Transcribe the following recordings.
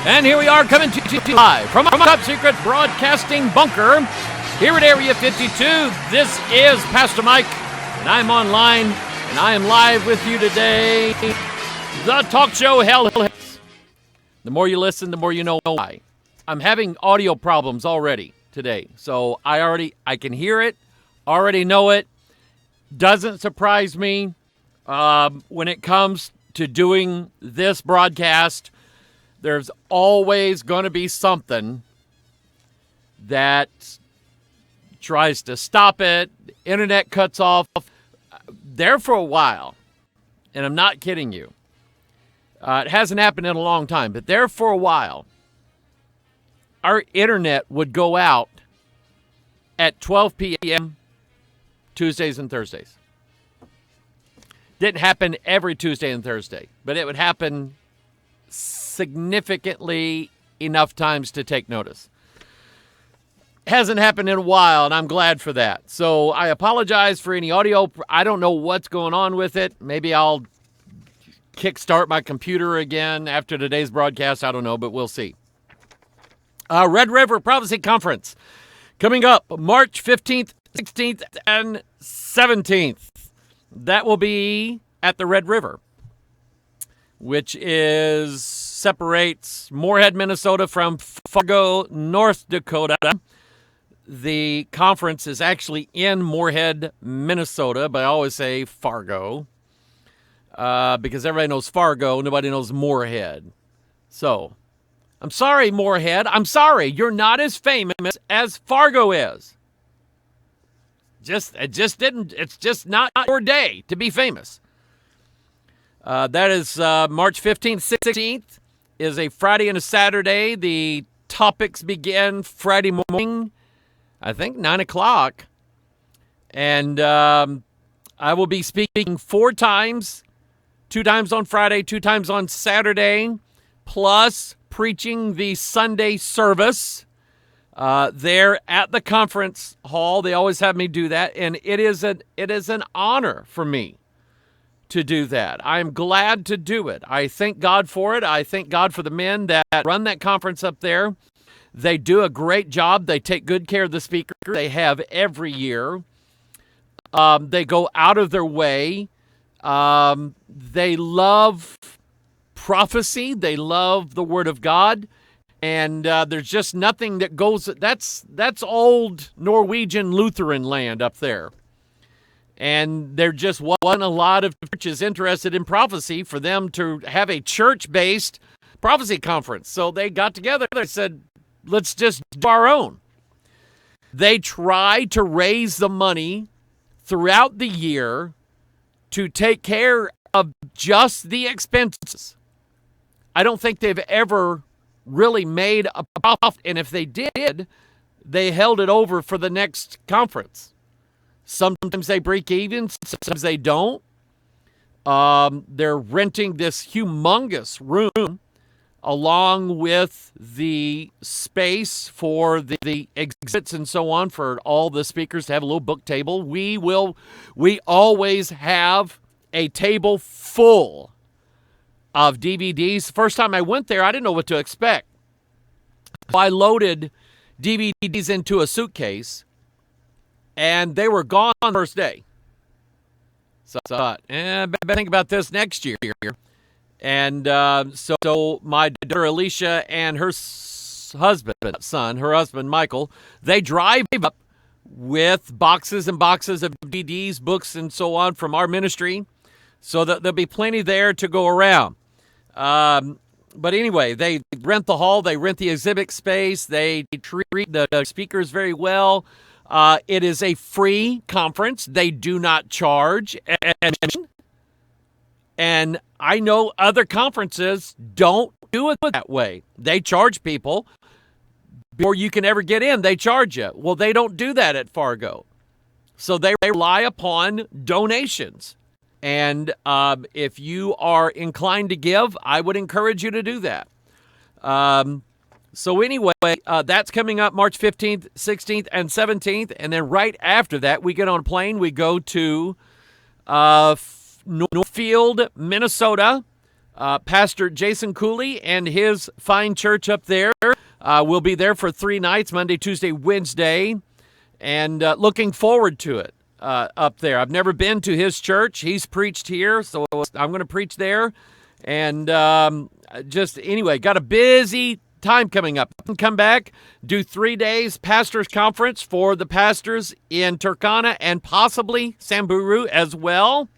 And here we are coming to you live from our top secret broadcasting bunker here at Area 52. This is Pastor Mike, and I'm online, and I am live with you today. The talk show Hell Hits. The more you listen, the more you know why. I'm having audio problems already today, so I can hear it, already know it. Doesn't surprise me when it comes to doing this broadcast. There's always going to be something that tries to stop it. The internet cuts off. There for a while, and I'm not kidding you. It hasn't happened in a long time, but there for a while, our internet would go out at 12 p.m. Tuesdays and Thursdays. Didn't happen every Tuesday and Thursday, but it would happen significantly enough times to take notice. Hasn't happened in a while, and I'm glad for that. So I apologize for any audio. I don't know what's going on with it. Maybe I'll kickstart my computer again after today's broadcast. I don't know, but we'll see. Red River Prophecy Conference coming up March 15th, 16th, and 17th. That will be at the Red River, which separates Moorhead, Minnesota from Fargo, North Dakota. The conference is actually in Moorhead, Minnesota, but I always say Fargo because everybody knows Fargo, nobody knows Moorhead. So, I'm sorry, Moorhead. I'm sorry, you're not as famous as Fargo is. It's just not your day to be famous. That is March 15th, 16th is a Friday and a Saturday. The topics begin Friday morning, I think 9 o'clock. And I will be speaking 4 times, 2 times on Friday, 2 times on Saturday, plus preaching the Sunday service there at the conference hall. They always have me do that, and it is an honor for me to do that. I'm glad to do it. I thank God for it. I thank God for the men that run that conference up there. They do a great job. They take good care of the speaker. They have every year. They go out of their way. They love prophecy. They love the Word of God. And there's just nothing that goes. That's old Norwegian Lutheran land up there. And there just wasn't a lot of churches interested in prophecy for them to have a church-based prophecy conference. So they got together and said, let's just do our own. They try to raise the money throughout the year to take care of just the expenses. I don't think they've ever really made a profit, and if they did, they held it over for the next conference. Sometimes they break even, sometimes they don't. They're renting this humongous room along with the space for the exhibits and so on for all the speakers to have a little book table. We always have a table full of DVDs. First time I went there, I didn't know what to expect. I loaded DVDs into a suitcase, and they were gone on the first day. So I thought, I better think about this next year. And so my daughter Alicia and her husband Michael, they drive up with boxes and boxes of DVDs, books, and so on from our ministry, so that there'll be plenty there to go around. But anyway, they rent the hall, they rent the exhibit space, they treat the speakers very well. It is a free conference. They do not charge admission. And I know other conferences don't do it that way. They charge people. Before you can ever get in, they charge you. Well, they don't do that at Fargo. So they rely upon donations. And if you are inclined to give, I would encourage you to do that. So anyway, that's coming up March 15th, 16th, and 17th. And then right after that, we get on a plane. We go to Northfield, Minnesota. Pastor Jason Cooley and his fine church up there. We'll be there for 3 nights, Monday, Tuesday, Wednesday, and looking forward to it up there. I've never been to his church. He's preached here, so I'm going to preach there. And anyway, got a busy time coming up. Come back, do 3 days pastors conference for the pastors in Turkana and possibly Samburu as well.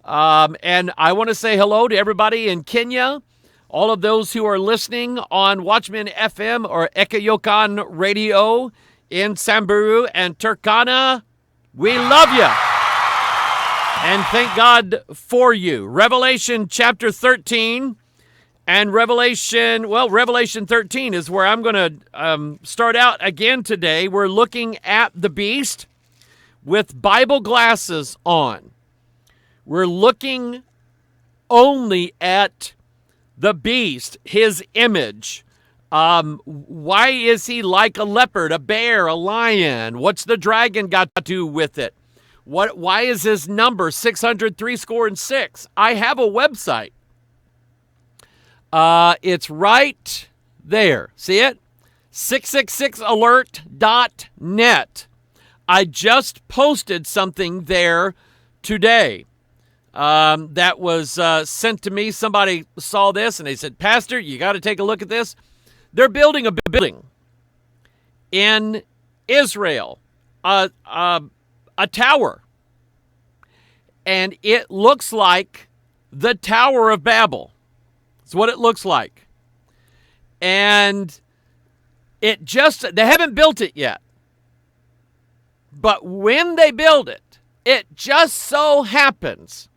And I want to say hello to everybody in Kenya, all of those who are listening on Watchmen FM or Ekayokan Radio in Samburu and Turkana. We love you. And thank God for you. Revelation chapter 13 and Revelation 13 is where I'm going to start out again today. We're looking at the beast with Bible glasses on. We're looking only at the beast, his image. Why is he like a leopard, a bear, a lion? What's the dragon got to do with it? Why is his number 603? I have a website. It's right there. See it? 666alert.net. I just posted something there today. That was sent to me. Somebody saw this and they said, Pastor, you got to take a look at this. They're building a building in Israel, a tower. And it looks like the Tower of Babel. That's what it looks like. And they haven't built it yet. But when they build it, it just so happens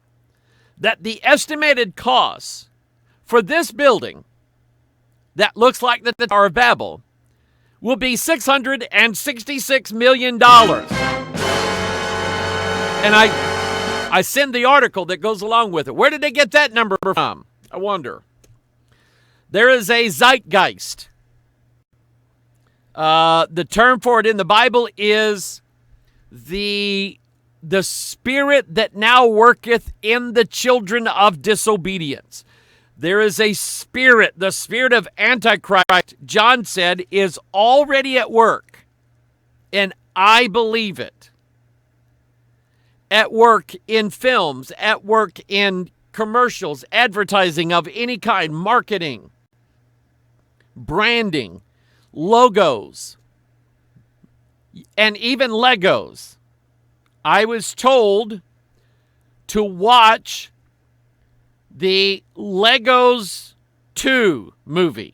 that the estimated cost for this building that looks like the Tower of Babel will be $666 million. And I send the article that goes along with it. Where did they get that number from? I wonder. There is a zeitgeist. The term for it in the Bible is the spirit that now worketh in the children of disobedience. There is a spirit, the spirit of Antichrist, John said, is already at work. And I believe it. At work in films, at work in commercials, advertising of any kind, marketing, branding, logos, and even Legos. I was told to watch the Legos 2 movie.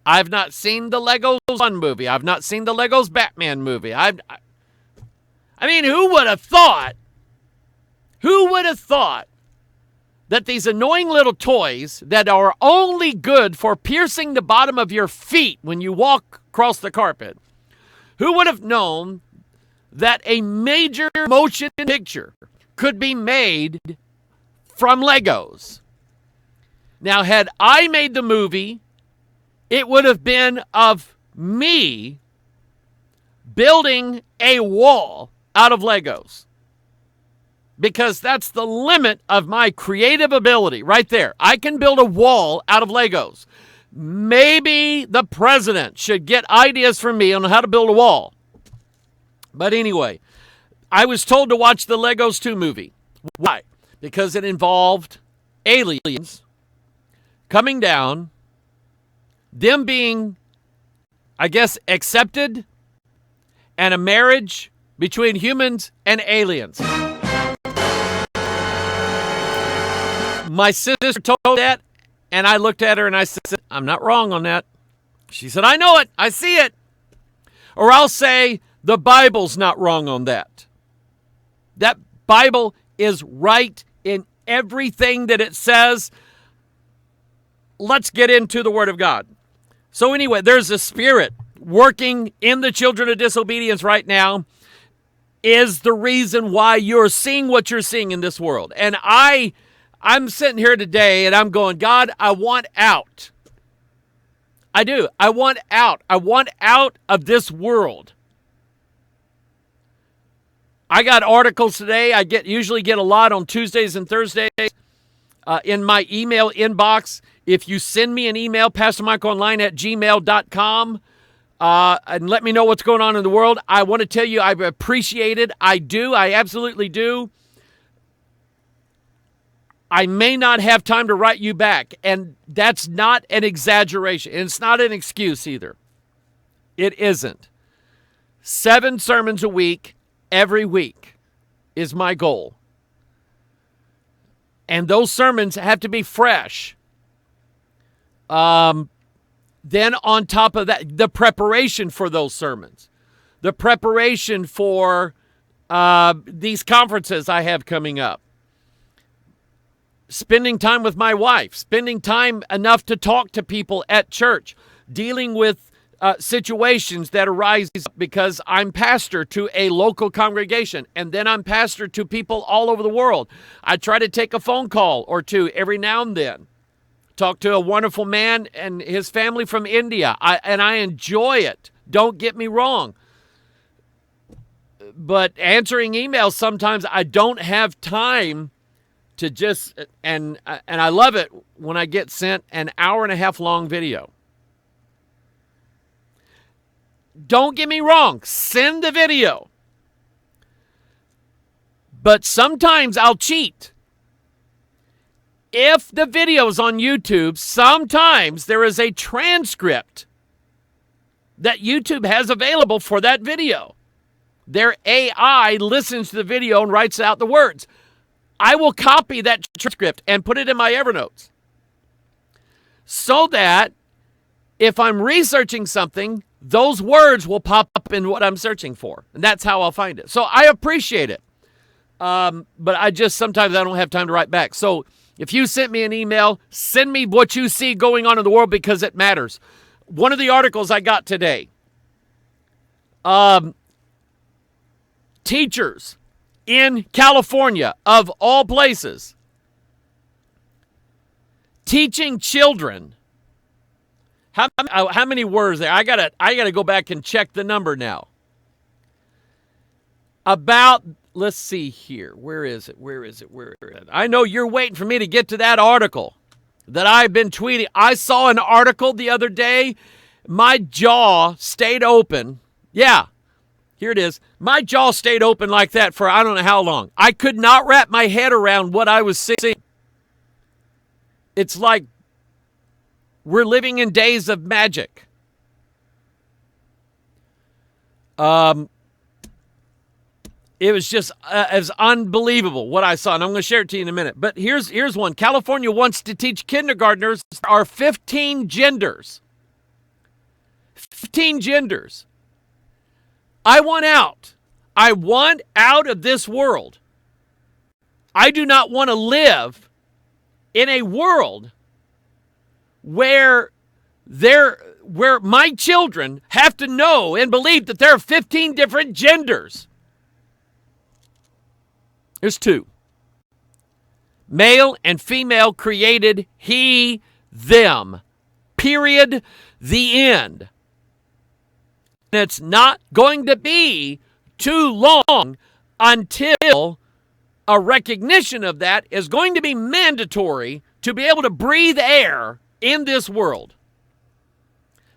I've not seen the Legos 1 movie. I've not seen the Legos Batman movie. I mean, who would have thought that these annoying little toys that are only good for piercing the bottom of your feet when you walk across the carpet, who would have known that a major motion picture could be made from Legos? Now, had I made the movie, it would have been of me building a wall out of Legos. Because that's the limit of my creative ability right there. I can build a wall out of Legos. Maybe the president should get ideas from me on how to build a wall. But anyway, I was told to watch the Legos 2 movie. Why? Because it involved aliens coming down, them being, I guess, accepted, and a marriage between humans and aliens. My sister told that, and I looked at her and I said, I'm not wrong on that. She said, I know it. I see it. Or I'll say, the Bible's not wrong on that. That Bible is right in everything that it says. Let's get into the Word of God. So anyway, there's a spirit working in the children of disobedience right now, is the reason why you're seeing what you're seeing in this world. And I'm sitting here today and I'm going, God, I want out. I do. I want out. I want out of this world. I got articles today. I usually get a lot on Tuesdays and Thursdays in my email inbox. If you send me an email, pastormichaelonline@gmail.com, and let me know what's going on in the world, I want to tell you I appreciate it. I do. I absolutely do. I may not have time to write you back, and that's not an exaggeration. And it's not an excuse either. It isn't. 7 sermons a week, every week, is my goal. And those sermons have to be fresh. Then on top of that, the preparation for those sermons. The preparation for these conferences I have coming up. Spending time with my wife, spending time enough to talk to people at church, dealing with situations that arise because I'm pastor to a local congregation, and then I'm pastor to people all over the world. I try to take a phone call or two every now and then. Talk to a wonderful man and his family from India, and I enjoy it. Don't get me wrong. But answering emails, sometimes I don't have time to just, and I love it when I get sent an 1.5 hour long video. Don't get me wrong, send the video. But sometimes I'll cheat. If the video's on YouTube, sometimes there is a transcript that YouTube has available for that video. Their AI listens to the video and writes out the words. I will copy that transcript and put it in my Evernotes so that if I'm researching something, those words will pop up in what I'm searching for. And that's how I'll find it. So I appreciate it. But sometimes I don't have time to write back. So if you sent me an email, send me what you see going on in the world because it matters. One of the articles I got today, teachers in California, of all places, teaching children. How many words there? I gotta go back and check the number now. About, let's see here. Where is it? I know you're waiting for me to get to that article that I've been tweeting. I saw an article the other day. My jaw stayed open. Yeah. Here it is. My jaw stayed open like that for I don't know how long. I could not wrap my head around what I was seeing. It's like we're living in days of magic. It was just as unbelievable what I saw, and I'm going to share it to you in a minute. But here's one. California wants to teach kindergartners there are 15 genders. 15 genders. I want out. I want out of this world. I do not want to live in a world where my children have to know and believe that there are 15 different genders. There's 2. Male and female created he, them. Period. The end. And it's not going to be too long until a recognition of that is going to be mandatory to be able to breathe air in this world.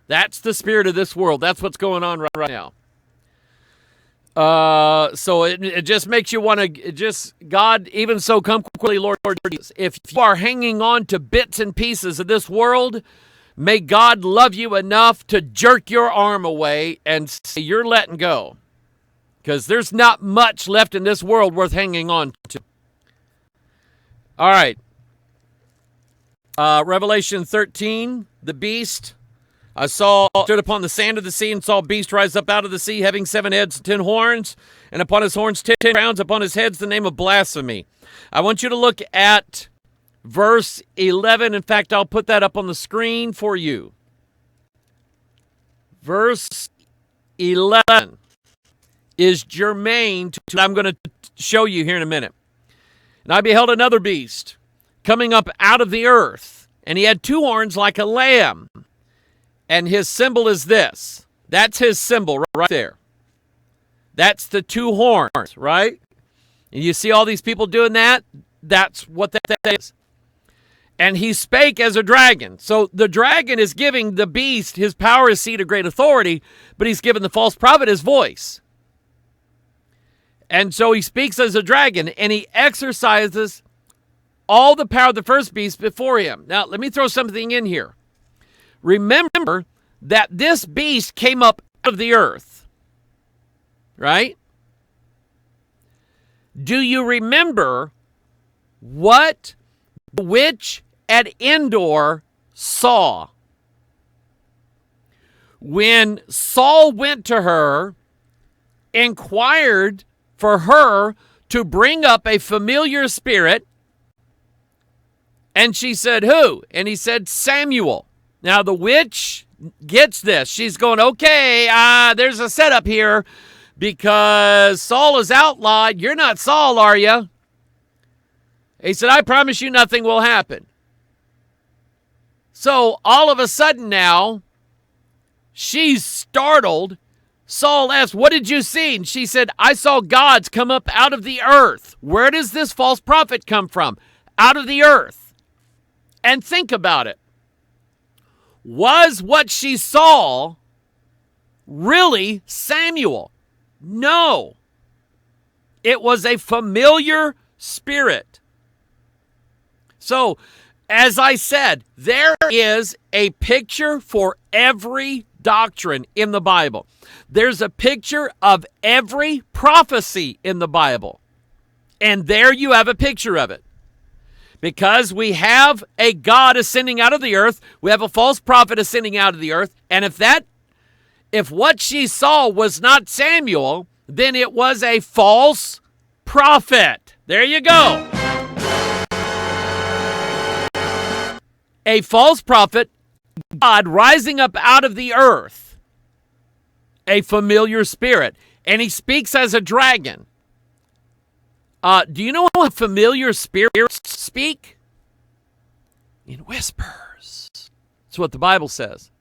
That's the spirit of this world. That's what's going on right now. So it just makes you want to God, even so come quickly, Lord Jesus. If you are hanging on to bits and pieces of this world, may God love you enough to jerk your arm away and say you're letting go. Because there's not much left in this world worth hanging on to. All right. Revelation 13, the beast. I stood upon the sand of the sea and saw a beast rise up out of the sea, having 7 heads and 10 horns, and upon his horns 10 crowns, upon his heads the name of blasphemy. I want you to look at verse 11. In fact, I'll put that up on the screen for you. Verse 11 is germane to what I'm going to show you here in a minute. And I beheld another beast coming up out of the earth, and he had 2 horns like a lamb. And his symbol is this. That's his symbol right there. That's the 2 horns, right? And you see all these people doing that? That's what that is. And he spake as a dragon. So the dragon is giving the beast his power, his seat of great authority, but he's given the false prophet his voice. And so he speaks as a dragon, and he exercises all the power of the first beast before him. Now, let me throw something in here. Remember that this beast came up out of the earth, right? Do you remember what the witch at Endor saw? When Saul went to her, inquired for her to bring up a familiar spirit, and she said, who? And he said, Samuel. Now the witch gets this. She's going, okay, there's a setup here because Saul is outlawed. You're not Saul, are you? He said, I promise you nothing will happen. So all of a sudden now, she's startled. Saul asked, what did you see? And she said, I saw gods come up out of the earth. Where does this false prophet come from? Out of the earth. And think about it. Was what she saw really Samuel? No. It was a familiar spirit. So, as I said, there is a picture for every doctrine in the Bible. There's a picture of every prophecy in the Bible. And there you have a picture of it. Because we have a God ascending out of the earth, we have a false prophet ascending out of the earth, and if what she saw was not Samuel, then it was a false prophet. There you go. A false prophet, God rising up out of the earth, a familiar spirit, and he speaks as a dragon. Do you know how familiar spirits speak? In whispers. That's what the Bible says.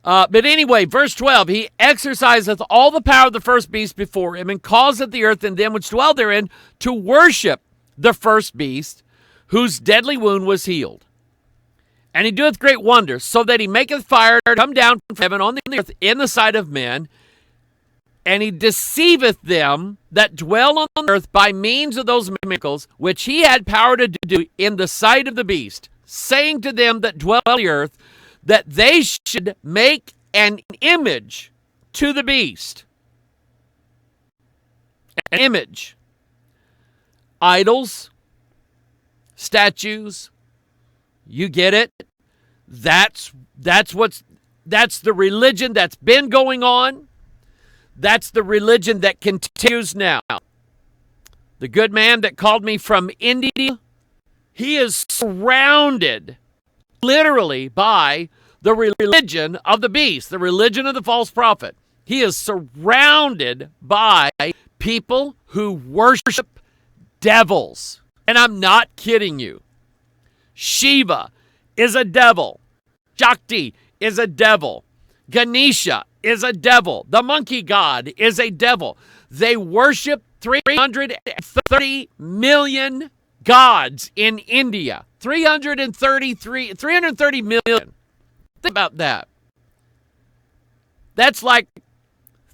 But anyway, verse 12, he exerciseth all the power of the first beast before him, and causeth the earth and them which dwell therein to worship the first beast, whose deadly wound was healed. And he doeth great wonders, so that he maketh fire come down from heaven on the earth in the sight of men, and he deceiveth them that dwell on the earth by means of those miracles which he had power to do in the sight of the beast, saying to them that dwell on the earth, that they should make an image to the beast. An image. Idols, statues, you get it? That's the religion that's been going on. That's the religion that continues now. The good man that called me from India, he is surrounded literally by the religion of the beast, the religion of the false prophet. He is surrounded by people who worship devils. And I'm not kidding you. Shiva is a devil. Shakti is a devil. Ganesha is a devil. The monkey god is a devil. They worship 330 million gods in India. 330 million. Think about that. That's like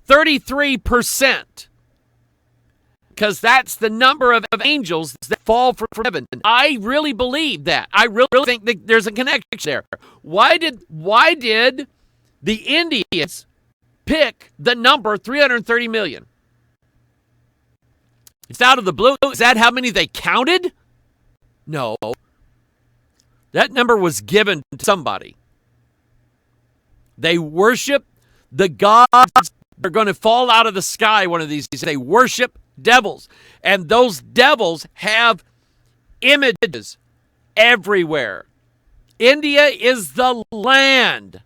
33%. Because that's the number of angels that fall from heaven. I really believe that. I really think that there's a connection there. Why did the Indians pick the number 330 million? It's out of the blue. Is that how many they counted? No. That number was given to somebody. They worship the gods. They're going to fall out of the sky one of these days. They worship devils. And those devils have images everywhere. India is the land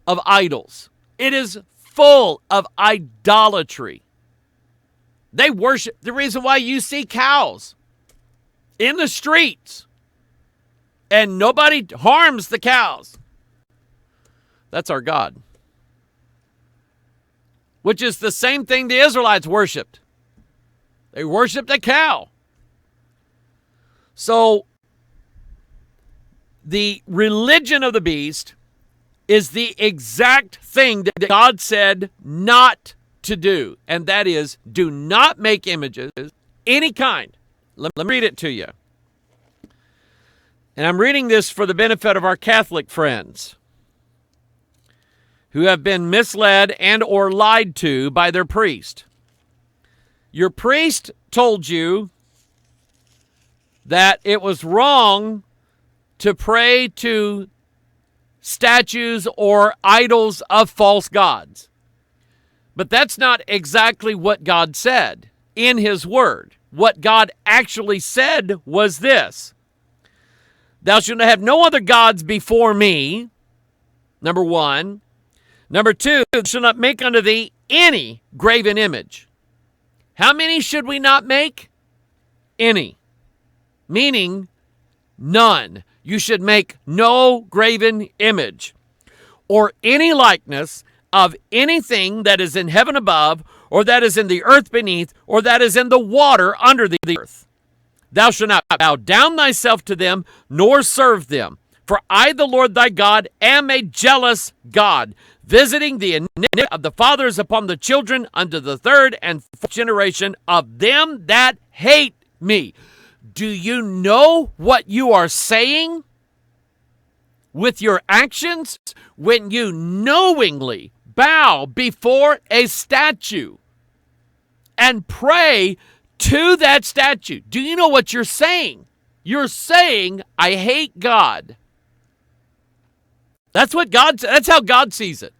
of idols. It is full of idolatry. They worship. The reason why you see cows in the streets and nobody harms the cows. That's our God. Which is the same thing the Israelites worshipped. They worshipped a cow. So the religion of the beast is the exact thing that God said not to do, and that is, do not make images, any kind. Let me read it to you. And I'm reading this for the benefit of our Catholic friends who have been misled and or lied to by their priest. Your priest told you that it was wrong to pray to statues or idols of false gods. But that's not exactly what God said in his word. What God actually said was this: thou shalt have no other gods before me, number one. Number two, thou shalt not make unto thee any graven image. How many should we not make? Any. Meaning none. You should make no graven image or any likeness of anything that is in heaven above, or that is in the earth beneath, or that is in the water under the earth. Thou shalt not bow down thyself to them, nor serve them. For I, the Lord thy God, am a jealous God, visiting the iniquity of the fathers upon the children unto the third and fourth generation of them that hate me. Do you know what you are saying with your actions when you knowingly bow before a statue and pray to that statue? Do you know what you're saying? You're saying, I hate God. That's how God sees it.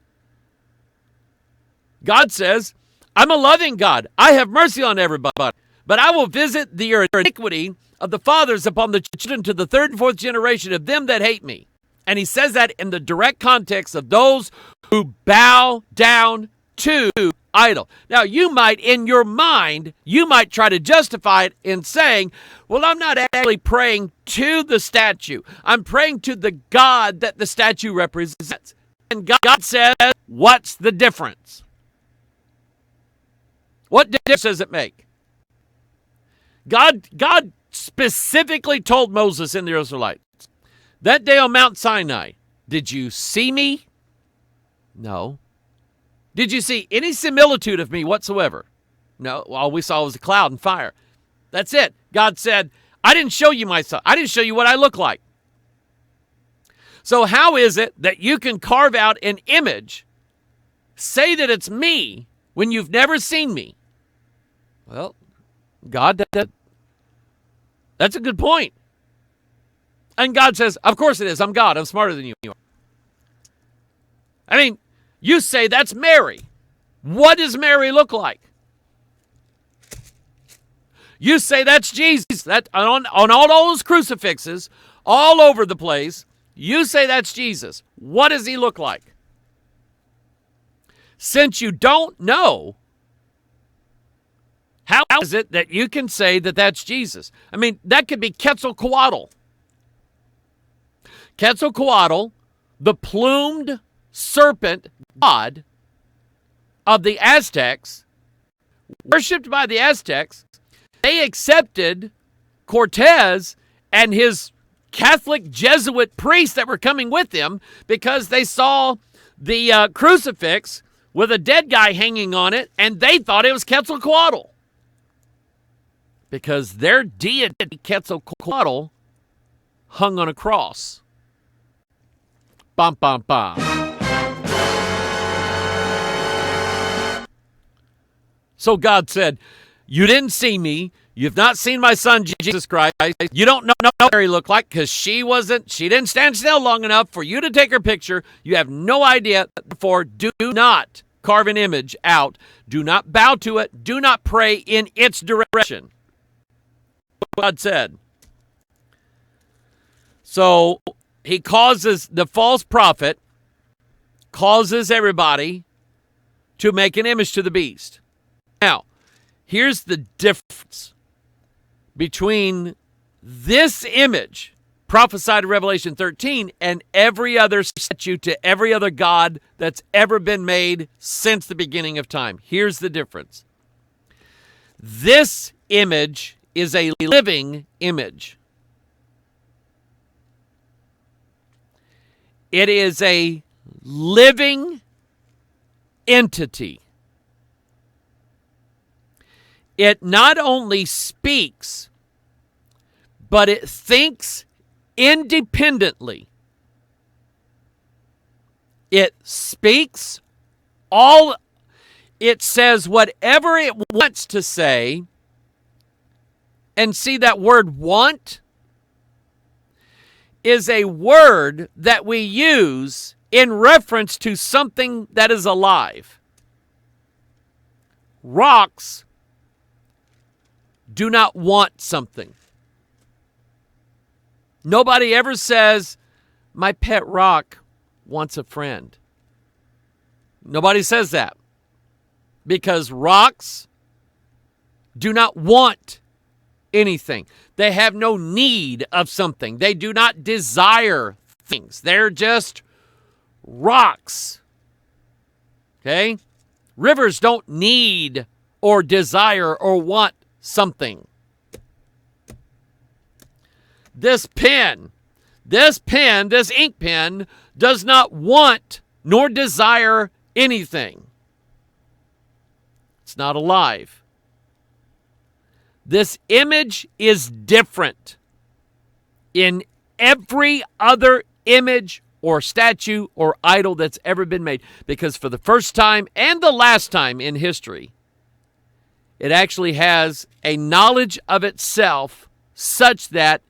God says, I'm a loving God. I have mercy on everybody, but I will visit the iniquity of the fathers upon the children to the third and fourth generation of them that hate me. And he says that in the direct context of those who bow down to idol. Now, you might, in your mind, you might try to justify it in saying, well, I'm not actually praying to the statue. I'm praying to the God that the statue represents. And God says, what's the difference? What difference does it make? God specifically told Moses and the Israelites, that day on Mount Sinai, did you see me? No. Did you see any similitude of me whatsoever? No. All we saw was a cloud and fire. That's it. God said, I didn't show you myself. I didn't show you what I look like. So how is it that you can carve out an image, say that it's me, when you've never seen me? Well, God, that's a good point. And God says, of course it is. I'm God. I'm smarter than you are. I mean, you say that's Mary. What does Mary look like? You say that's Jesus. That on all those crucifixes all over the place, you say that's Jesus. What does he look like? Since you don't know, how is it that you can say that that's Jesus? I mean, that could be Quetzalcoatl. Quetzalcoatl, the plumed serpent god of the Aztecs, worshipped by the Aztecs. They accepted Cortez and his Catholic Jesuit priests that were coming with him because they saw the crucifix with a dead guy hanging on it, and they thought it was Quetzalcoatl. Because their deity, Quetzalcoatl, hung on a cross. Bum, bum, bum. So God said, you didn't see me. You've not seen my son, Jesus Christ. You don't know what Mary looked like because she didn't stand still long enough for you to take her picture. You have no idea. Therefore, do not carve an image out. Do not bow to it. Do not pray in its direction. God said. So he causes, the false prophet causes everybody to make an image to the beast. Now, here's the difference between this image prophesied in Revelation 13 and every other statue to every other god that's ever been made since the beginning of time. Here's the difference. This image is a living image. It is a living entity. It not only speaks, but it thinks independently. It speaks it says whatever it wants to say. And see, that word want is a word that we use in reference to something that is alive. Rocks do not want something. Nobody ever says, my pet rock wants a friend. Nobody says that, because rocks do not want anything. They have no need of something. They do not desire things. They're just rocks. Okay? Rivers don't need or desire or want something. This ink pen does not want nor desire anything. It's not alive. This image is different in every other image or statue or idol that's ever been made, because for the first time and the last time in history, it actually has a knowledge of itself such that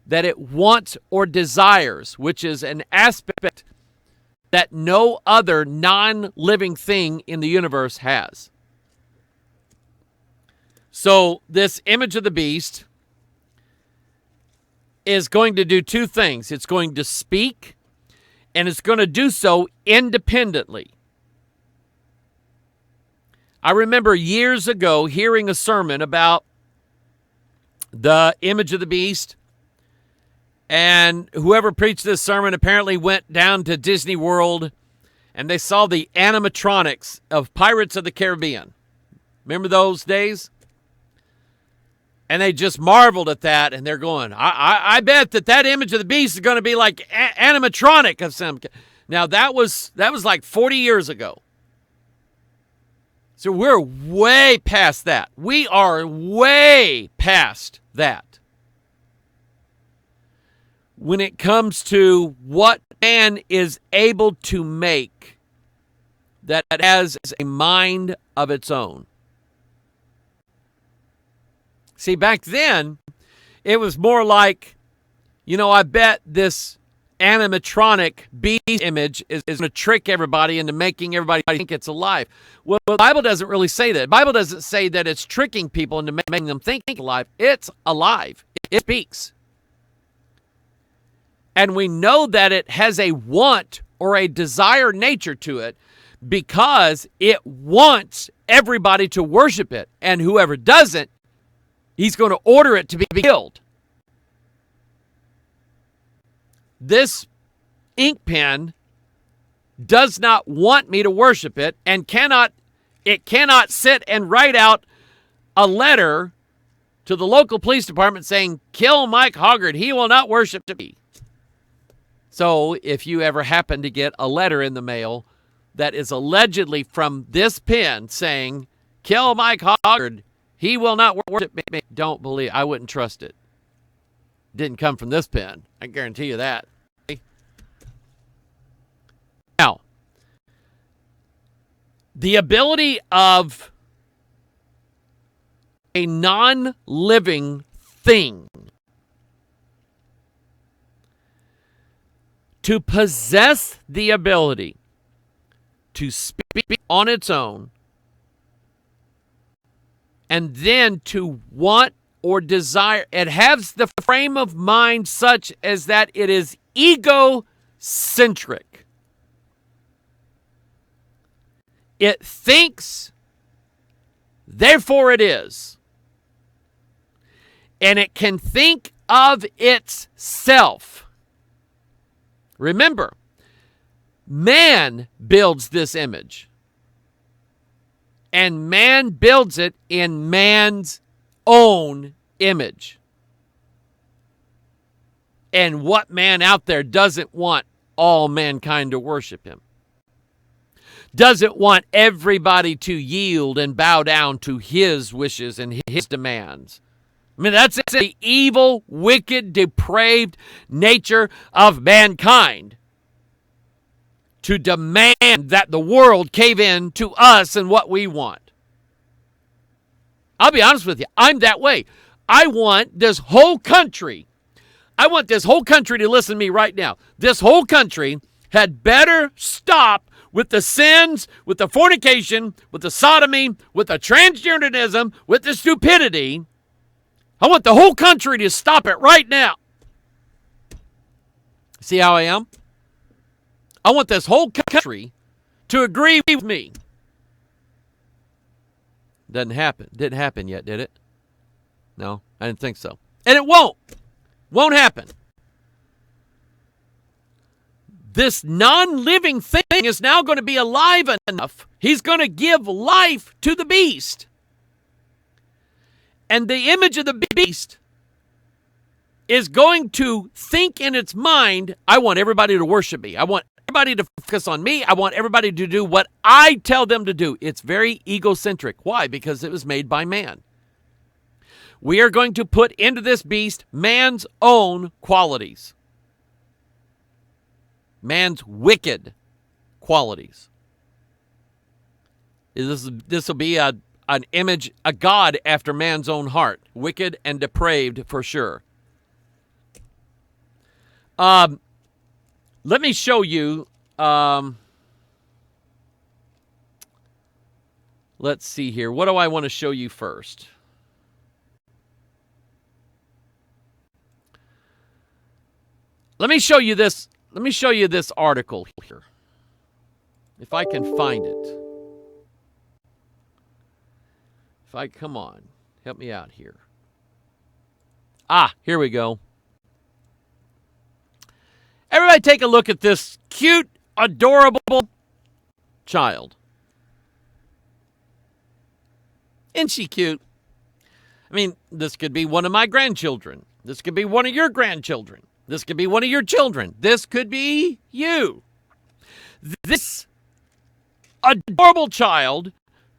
it wants or desires, which is an aspect that no other non-living thing in the universe has. So this image of the beast is going to do two things. It's going to speak, and it's going to do so independently. I remember years ago hearing a sermon about the image of the beast, and whoever preached this sermon apparently went down to Disney World, and they saw the animatronics of Pirates of the Caribbean. Remember those days? And they just marveled at that, and they're going, I bet that image of the beast is going to be like animatronic of some. Now, that was like 40 years ago. So we're way past that. We are way past that. When it comes to what man is able to make that has a mind of its own. See, back then, it was more like, I bet this animatronic beast image is going to trick everybody into making everybody think it's alive. Well, the Bible doesn't really say that. The Bible doesn't say that it's tricking people into making them think it's alive. It's alive. It speaks. And we know that it has a want or a desire nature to it because it wants everybody to worship it. And whoever doesn't, he's going to order it to be killed. This ink pen does not want me to worship it, and cannot sit and write out a letter to the local police department saying, kill Mike Hoggard, he will not worship me. So if you ever happen to get a letter in the mail that is allegedly from this pen saying, kill Mike Hoggard, he will not worship me, don't believe, I wouldn't trust it. Didn't come from this pen. I guarantee you that. Now, the ability of a non-living thing to possess the ability to speak on its own and then to want or desire, it has the frame of mind such as that it is egocentric. It thinks, therefore it is. And it can think of itself. Remember, man builds this image. And man builds it in man's own image. And what man out there doesn't want all mankind to worship him. Doesn't want everybody to yield and bow down to his wishes and his demands. I mean, that's the evil, wicked, depraved nature of mankind. To demand that the world cave in to us and what we want. I'll be honest with you. I'm that way. I want this whole country to listen to me right now. This whole country had better stop with the sins, with the fornication, with the sodomy, with the transgenderism, with the stupidity. I want the whole country to stop it right now. See how I am? I want this whole country to agree with me. Doesn't happen. Didn't happen yet, did it? No, I didn't think so. And it won't. Won't happen. This non-living thing is now going to be alive enough. He's going to give life to the beast. And the image of the beast is going to think in its mind, I want everybody to worship me. I want everybody to focus on me. I want everybody to do what I tell them to do. It's very egocentric. Why? Because it was made by man. We are going to put into this beast man's own qualities. Man's wicked qualities. This will be an image, a God after man's own heart. Wicked and depraved for sure. Let me show you. Let's see here. What do I want to show you first? Let me show you this. Let me show you this article here. If I can find it. Come on. Help me out here. Here we go. Everybody take a look at this cute, adorable child. Isn't she cute? I mean, this could be one of my grandchildren. This could be one of your grandchildren. This could be one of your children. This could be you. This adorable child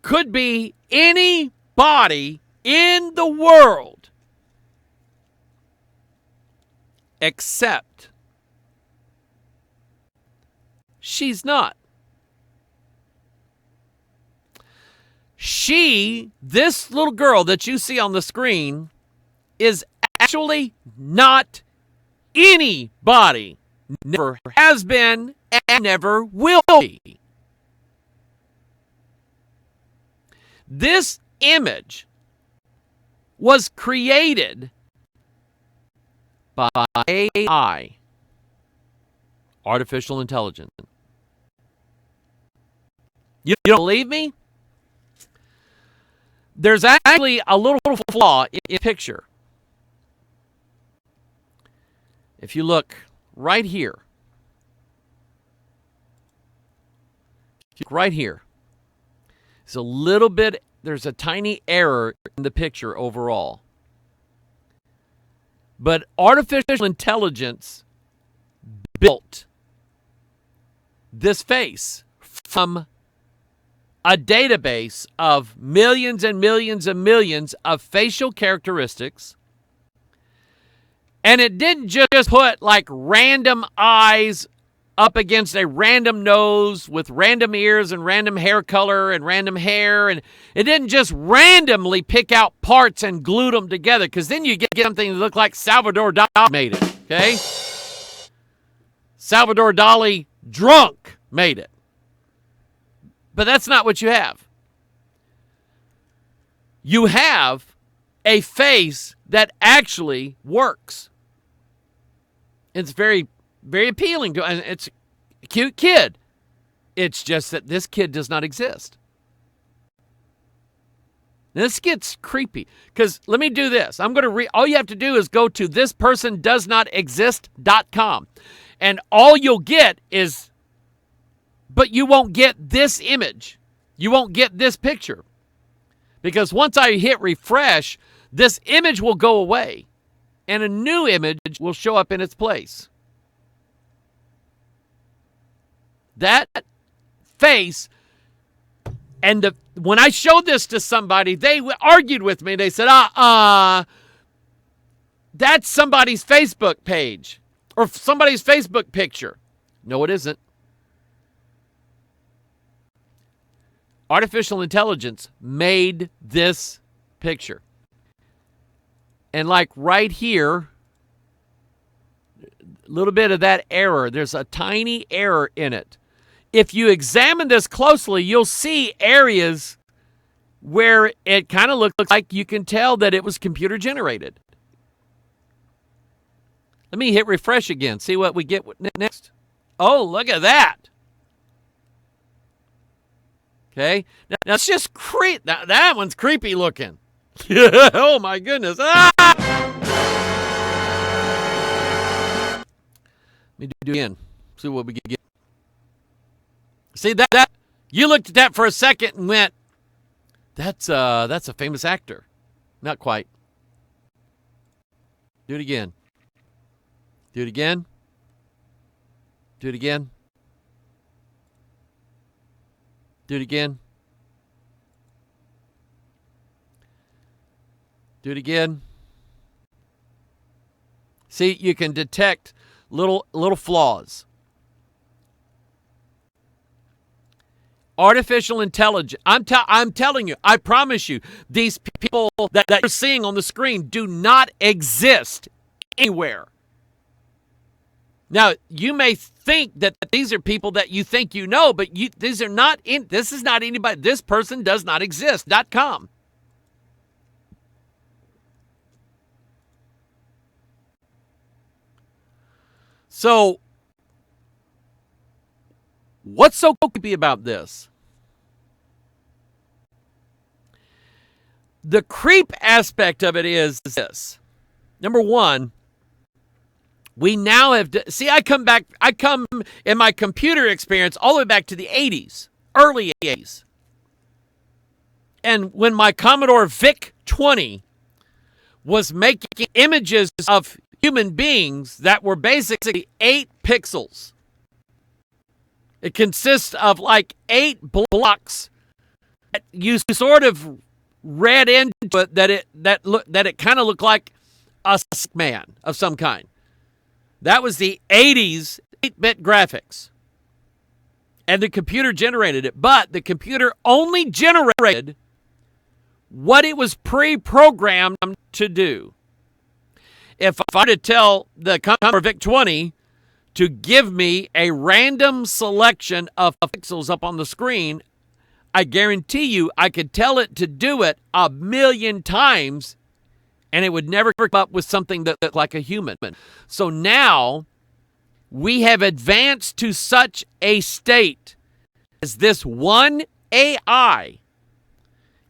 could be anybody in the world except she's not. This little girl that you see on the screen is actually not anybody. Never has been and never will be. This image was created by AI, artificial intelligence. You don't believe me? There's actually a little flaw in the picture. If you look right here, there's a tiny error in the picture overall. But artificial intelligence built this face from a database of millions and millions and millions of facial characteristics. And it didn't just put like random eyes up against a random nose with random ears and random hair color and random hair. And it didn't just randomly pick out parts and glue them together, because then you get something that looked like Salvador Dali made it, okay? Salvador Dali drunk made it. But that's not what you have. You have a face that actually works. It's very, very appealing to, and it's a cute kid. It's just that this kid does not exist. Now, this gets creepy, because let me do this. I'm going to all you have to do is go to thispersondoesnotexist.com, and all you'll get is, but you won't get this image. You won't get this picture, because once I hit refresh, this image will go away, and a new image will show up in its place. That face, and when I showed this to somebody, they argued with me. They said, that's somebody's Facebook page or somebody's Facebook picture. No, it isn't. Artificial intelligence made this picture. And like right here, a little bit of that error. There's a tiny error in it. If you examine this closely, you'll see areas where it kind of looks like you can tell that it was computer generated. Let me hit refresh again. See what we get next. Oh, look at that. Okay. Now it's just creep. That one's creepy looking. Oh, my goodness. Ah! Let me do it again. See what we get. See that? You looked at that for a second and went, that's a famous actor. Not quite. Do it again. Do it again. Do it again. Do it again. Do it again. See, you can detect little flaws. Artificial intelligence. I'm telling you, I promise you, these people that you're seeing on the screen do not exist anywhere. Now, you may think that these are people that you think you know, but these are not in. This is not anybody. This person does not exist. .com. So, what's so creepy about this? The creep aspect of it is this. Number one, we now have see. I come in my computer experience all the way back to the 80s, early 80s, and when my Commodore VIC-20 was making images of human beings that were basically 8 pixels. It consists of like 8 blocks that you sort of read into it that it kind of looked like a man of some kind. That was the 80s 8-bit graphics. And the computer generated it. But the computer only generated what it was pre-programmed to do. If I were to tell the Commodore VIC-20 to give me a random selection of pixels up on the screen, I guarantee you I could tell it to do it 1,000,000 times, and it would never come up with something that looked like a human. So now we have advanced to such a state as this one AI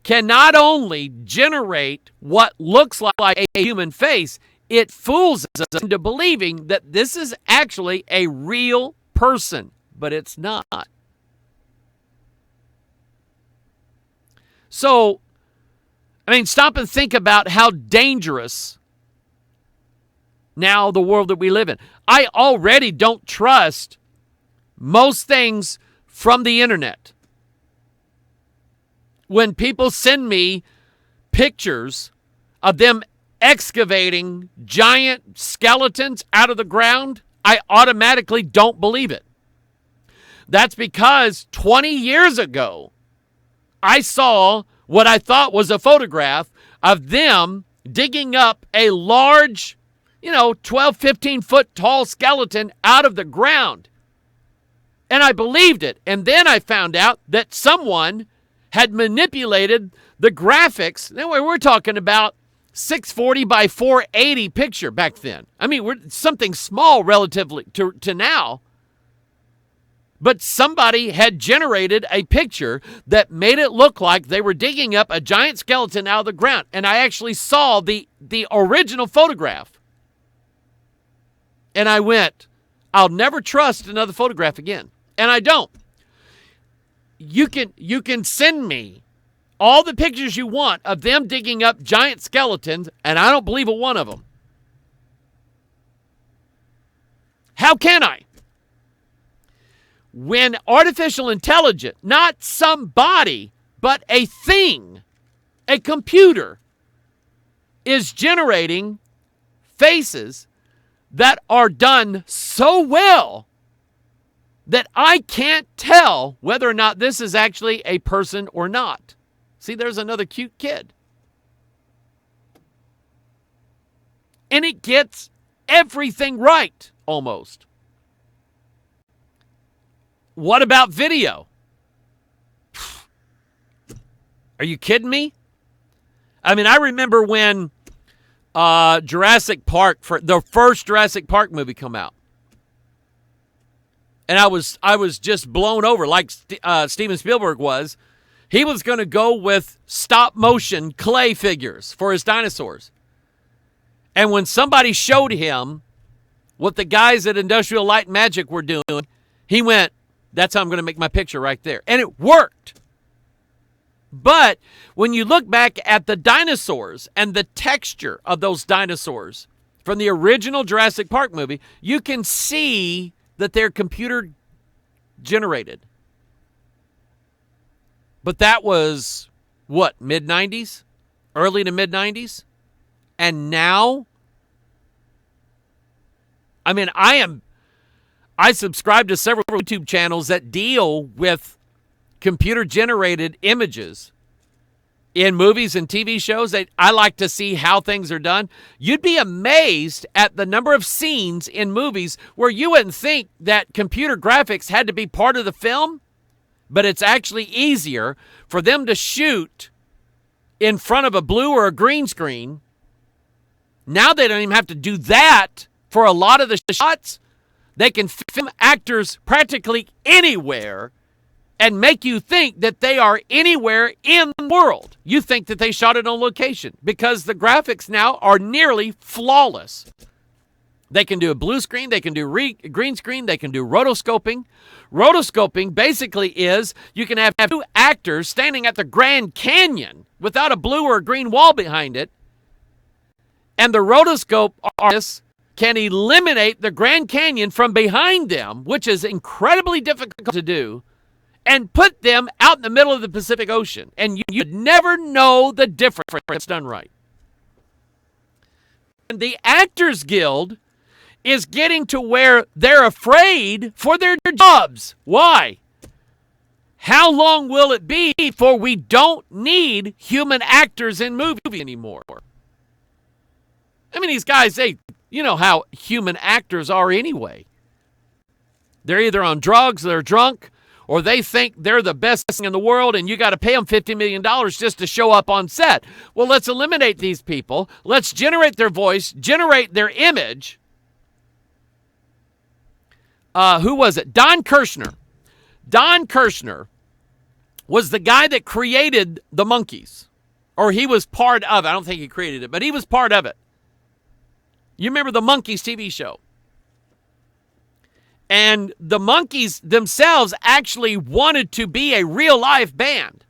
can not only generate what looks like a human face, it fools us into believing that this is actually a real person, but it's not. So, I mean, stop and think about how dangerous now the world that we live in. I already don't trust most things from the internet. When people send me pictures of them excavating giant skeletons out of the ground, I automatically don't believe it. That's because 20 years ago, I saw what I thought was a photograph of them digging up a large, 12, 15 foot tall skeleton out of the ground. And I believed it. And then I found out that someone had manipulated the graphics. Now we're talking about 640 by 480 picture back then. I mean, we're something small relatively to now. But somebody had generated a picture that made it look like they were digging up a giant skeleton out of the ground. And I actually saw the original photograph. And I went, I'll never trust another photograph again. And I don't. You can send me all the pictures you want of them digging up giant skeletons, and I don't believe a one of them. How can I? when artificial intelligence, not somebody, but a thing, a computer, is generating faces that are done so well that I can't tell whether or not this is actually a person or not. See, there's another cute kid. And it gets everything right, almost. What about video? Are you kidding me? I mean, I remember when Jurassic Park, for the first Jurassic Park movie come out. And I was just blown over like Steven Spielberg was. He was going to go with stop motion clay figures for his dinosaurs. And when somebody showed him what the guys at Industrial Light and Magic were doing, he went, that's how I'm going to make my picture right there. And it worked. But when you look back at the dinosaurs and the texture of those dinosaurs from the original Jurassic Park movie, you can see that they're computer generated. But that was, what, mid-90s? Early to mid-90s? And now, I mean, I subscribe to several YouTube channels that deal with computer-generated images in movies and TV shows. I like to see how things are done. You'd be amazed at the number of scenes in movies where you wouldn't think that computer graphics had to be part of the film, but it's actually easier for them to shoot in front of a blue or a green screen. Now they don't even have to do that for a lot of the shots. They can film actors practically anywhere and make you think that they are anywhere in the world. You think that they shot it on location because the graphics now are nearly flawless. They can do a blue screen, they can do green screen, they can do rotoscoping. Rotoscoping basically is you can have two actors standing at the Grand Canyon without a blue or a green wall behind it, and the rotoscope artists can eliminate the Grand Canyon from behind them, which is incredibly difficult to do, and put them out in the middle of the Pacific Ocean. And you'd never know the difference if it's done right. And the Actors Guild is getting to where they're afraid for their jobs. Why? How long will it be before we don't need human actors in movies anymore? I mean, these guys, you know how human actors are anyway. They're either on drugs, they're drunk, or they think they're the best thing in the world and you got to pay them $50 million just to show up on set. Well, let's eliminate these people. Let's generate their voice, generate their image. Who was it? Don Kirshner. Don Kirshner was the guy that created the Monkees. Or he was part of it. I don't think he created it, but he was part of it. You remember the Monkees TV show. And the Monkees themselves actually wanted to be a real-life band.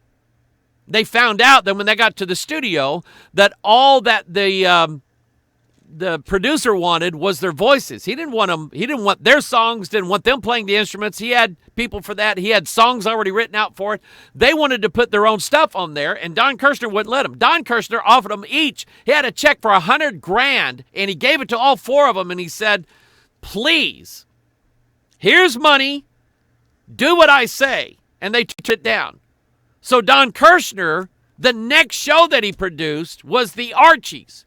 They found out that when they got to the studio that all that the producer wanted was their voices. He didn't want them. He didn't want their songs, didn't want them playing the instruments. He had people for that. He had songs already written out for it. They wanted to put their own stuff on there, and Don Kirshner wouldn't let them. Don Kirshner offered them each. He had a check for $100,000, and he gave it to all four of them, and he said, please, here's money. Do what I say. And they took it down. So Don Kirshner, the next show that he produced was the Archies.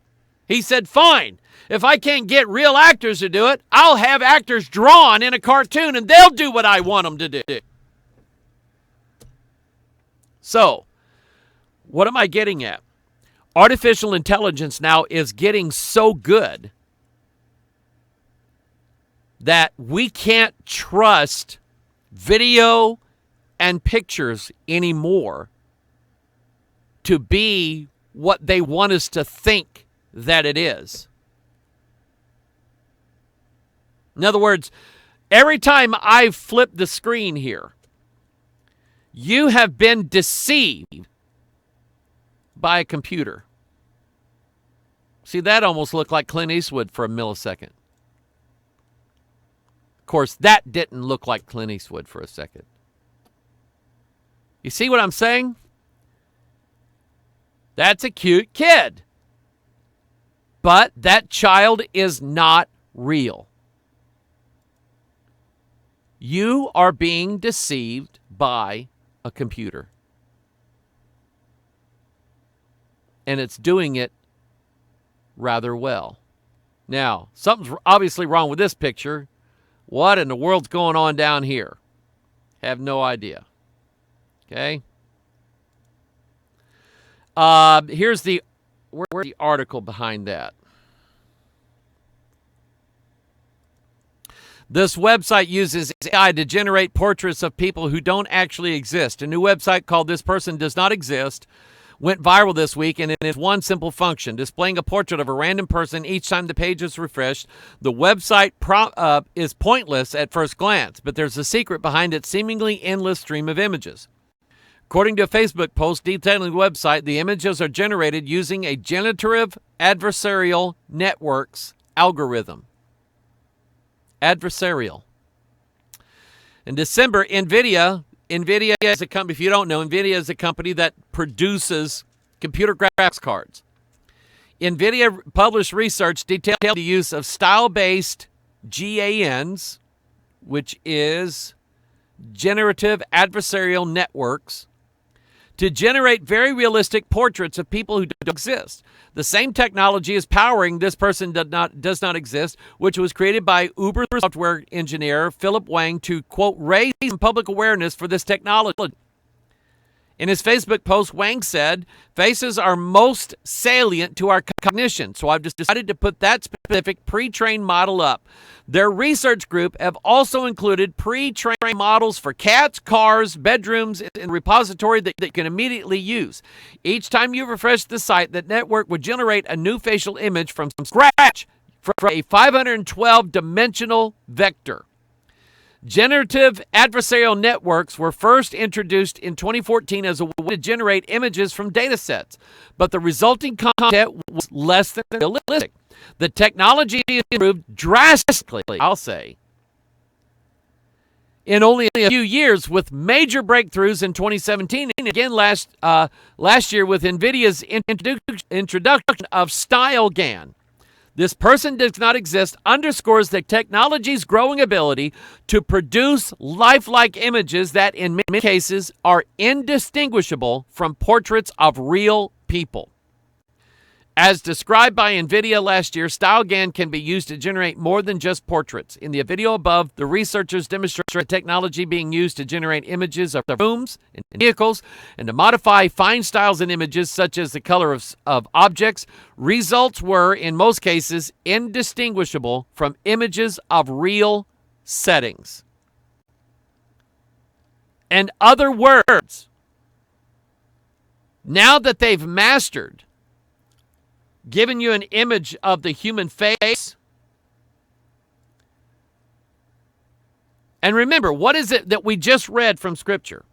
He said, fine, if I can't get real actors to do it, I'll have actors drawn in a cartoon and they'll do what I want them to do. So, what am I getting at? Artificial intelligence now is getting so good that we can't trust video and pictures anymore to be what they want us to think that it is. In other words, every time I flip the screen here, you have been deceived by a computer. See, that almost looked like Clint Eastwood for a millisecond. Of course, that didn't look like Clint Eastwood for a second. You see what I'm saying? That's a cute kid. But that child is not real. You are being deceived by a computer. And it's doing it rather well. Now, something's obviously wrong with this picture. What in the world's going on down here? Have no idea. Okay. Here's the where's the article behind that. This website uses AI to generate portraits of people who don't actually exist. A new website called This Person Does Not Exist went viral this week, and it is one simple function, displaying a portrait of a random person each time the page is refreshed. The website is pointless at first glance, but there's a secret behind its seemingly endless stream of images. According to a Facebook post detailing the website, the images are generated using a generative adversarial networks algorithm. Adversarial. In December, NVIDIA is a company, if you don't know, NVIDIA is a company that produces computer graphics cards. NVIDIA published research detailing the use of style-based GANs, which is generative adversarial networks, to generate very realistic portraits of people who don't exist. The same technology is powering This Person Does Not Exist, which was created by Uber software engineer Philip Wang to, quote, raise public awareness for this technology. In his Facebook post, Wang said, faces are most salient to our cognition, so I've just decided to put that specific pre-trained model up. Their research group have also included pre-trained models for cats, cars, bedrooms, and repository that you can immediately use. Each time you refresh the site, the network would generate a new facial image from scratch from a 512-dimensional vector. Generative adversarial networks were first introduced in 2014 as a way to generate images from data sets, but the resulting content was less than realistic. The technology improved drastically, I'll say, in only a few years, with major breakthroughs in 2017 and again last year with NVIDIA's introduction of StyleGAN. This Person Does Not Exist underscores the technology's growing ability to produce lifelike images that in many cases are indistinguishable from portraits of real people. As described by NVIDIA last year, StyleGAN can be used to generate more than just portraits. In the video above, the researchers demonstrate the technology being used to generate images of rooms and vehicles and to modify fine styles in images such as the color of objects. Results were, in most cases, indistinguishable from images of real settings. In other words, now that they've mastered giving you an image of the human face. And remember, what is it that we just read from Scripture?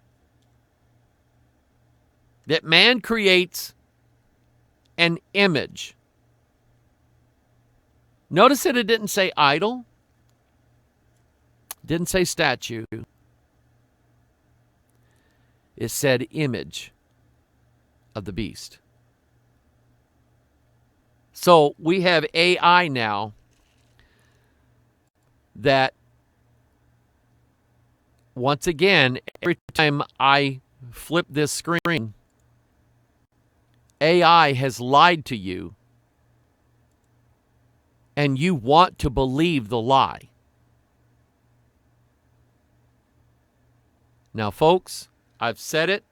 That man creates an image. Notice that it didn't say idol. Didn't say statue. It said image of the beast. So we have AI now that, once again, every time I flip this screen, AI has lied to you, and you want to believe the lie. Now, folks, I've said it.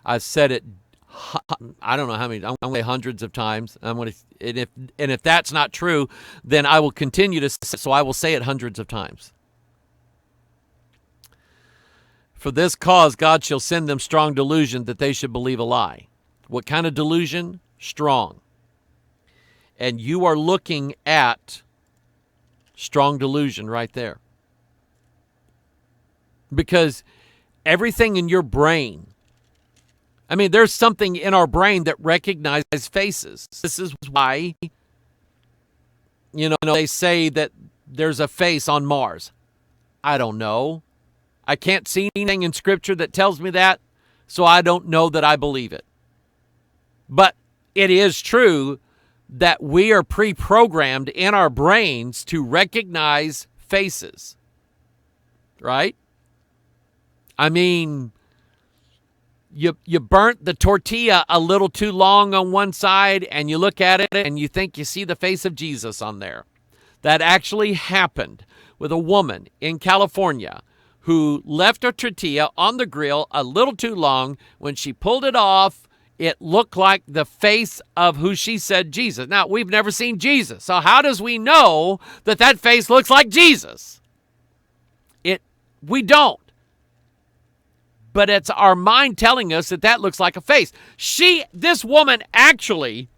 I don't know how many. I'm going to say hundreds of times. And if that's not true, then I will continue to say, so I will say it hundreds of times. For this cause, God shall send them strong delusion that they should believe a lie. What kind of delusion? Strong. And you are looking at strong delusion right there. Because everything in your brain, I mean, there's something in our brain that recognizes faces. This is why, they say that there's a face on Mars? I don't know. I can't see anything in Scripture that tells me that, so I don't know that I believe it. But it is true that we are pre-programmed in our brains to recognize faces, right? I mean, you burnt the tortilla a little too long on one side, and you look at it and you think you see the face of Jesus on there. That actually happened with a woman in California who left a tortilla on the grill a little too long. When she pulled it off, it looked like the face of who she said Jesus. Now, we've never seen Jesus, so how does we know that that face looks like Jesus? We don't. But it's our mind telling us that that looks like a face. This woman actually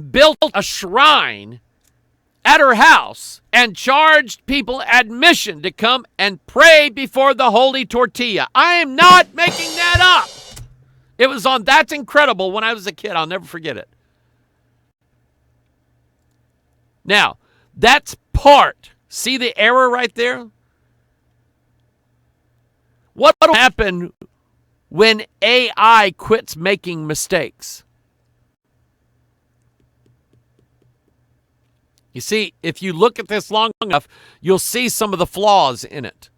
built a shrine at her house and charged people admission to come and pray before the holy tortilla. I am not making that up. It was on That's Incredible when I was a kid. I'll never forget it. Now, that's part. See the error right there? What will happen when AI quits making mistakes? You see, if you look at this long enough, you'll see some of the flaws in it.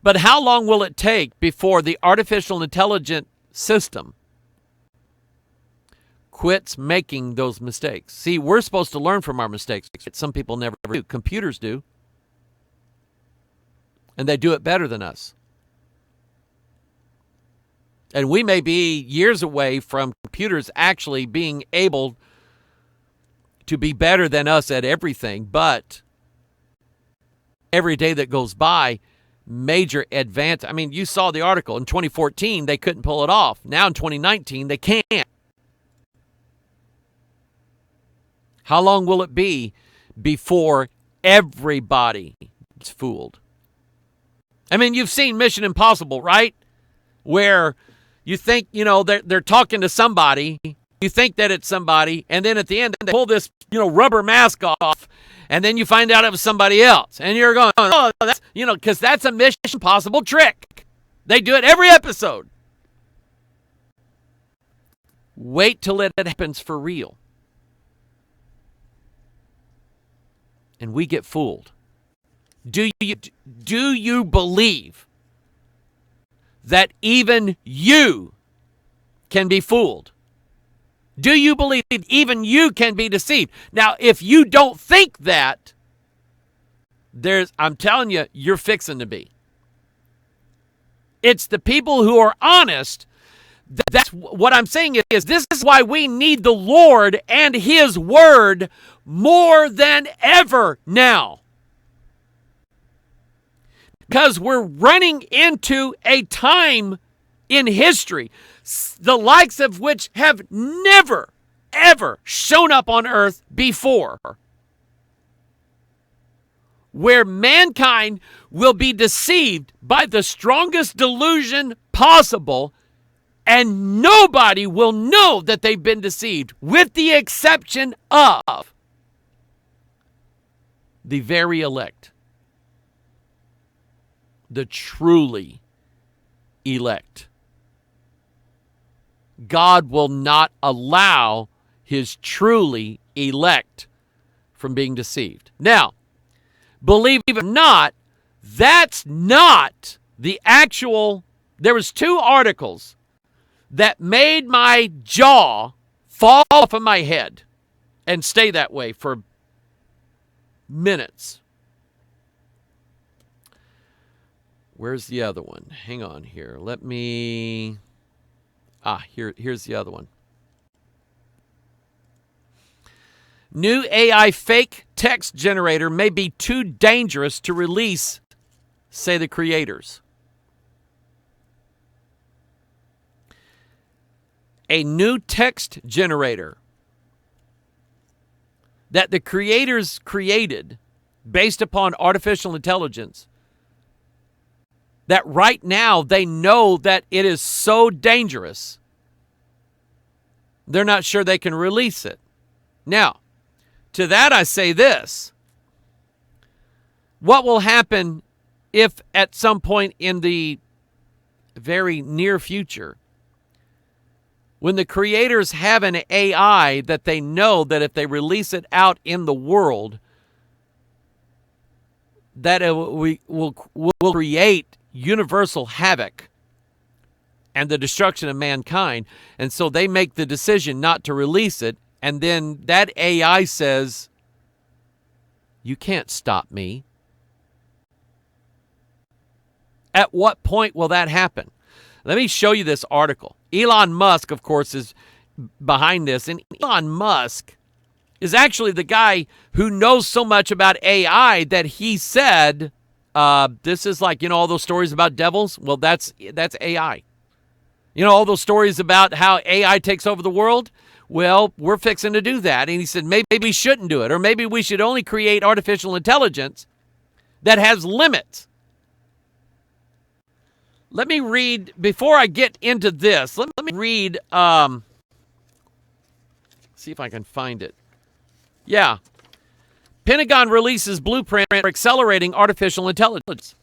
But how long will it take before the artificial intelligence system quits making those mistakes? See, we're supposed to learn from our mistakes. Some people never do. Computers do. And they do it better than us. And we may be years away from computers actually being able to be better than us at everything, but every day that goes by, major advance. I mean, you saw the article. In 2014, they couldn't pull it off. Now in 2019, they can't. How long will it be before everybody is fooled? I mean, you've seen Mission Impossible, right? Where you think, they're talking to somebody. You think that it's somebody, and then at the end, they pull this, rubber mask off, and then you find out it was somebody else. And you're going, oh, that's, because that's a Mission Impossible trick. They do it every episode. Wait till it happens for real. And we get fooled. Do you believe that even you can be fooled? Do you believe even you can be deceived? Now, if you don't think that, I'm telling you, you're fixing to be. It's the people who are honest. That's what I'm saying is this is why we need the Lord and His Word more than ever now. Because we're running into a time in history, the likes of which have never, ever shown up on earth before, where mankind will be deceived by the strongest delusion possible, and nobody will know that they've been deceived, with the exception of the very elect. The truly elect. God will not allow His truly elect from being deceived. Now, believe it or not, that's not the actual. There was 2 articles that made my jaw fall off of my head and stay that way for minutes. Where's the other one? Hang on here. Let me... here's the other one. New AI fake text generator may be too dangerous to release, say the creators. A new text generator that the creators created based upon artificial intelligence, that right now they know that it is so dangerous, they're not sure they can release it. Now, To that I say this. What will happen if at some point in the very near future, when the creators have an AI that they know that if they release it out in the world, that we will create universal havoc and the destruction of mankind, and so they make the decision not to release it, and then that AI says, you can't stop me. At what point will that happen? Let me show you this article. Elon Musk, of course, is behind this, and Elon Musk is actually the guy who knows so much about AI that he said, this is like, all those stories about devils? Well, that's AI. All those stories about how AI takes over the world? Well, we're fixing to do that. And he said, maybe we shouldn't do it, or maybe we should only create artificial intelligence that has limits. Let me read, before I get into this, let me read, see if I can find it. Yeah. Pentagon releases blueprint for accelerating artificial intelligence.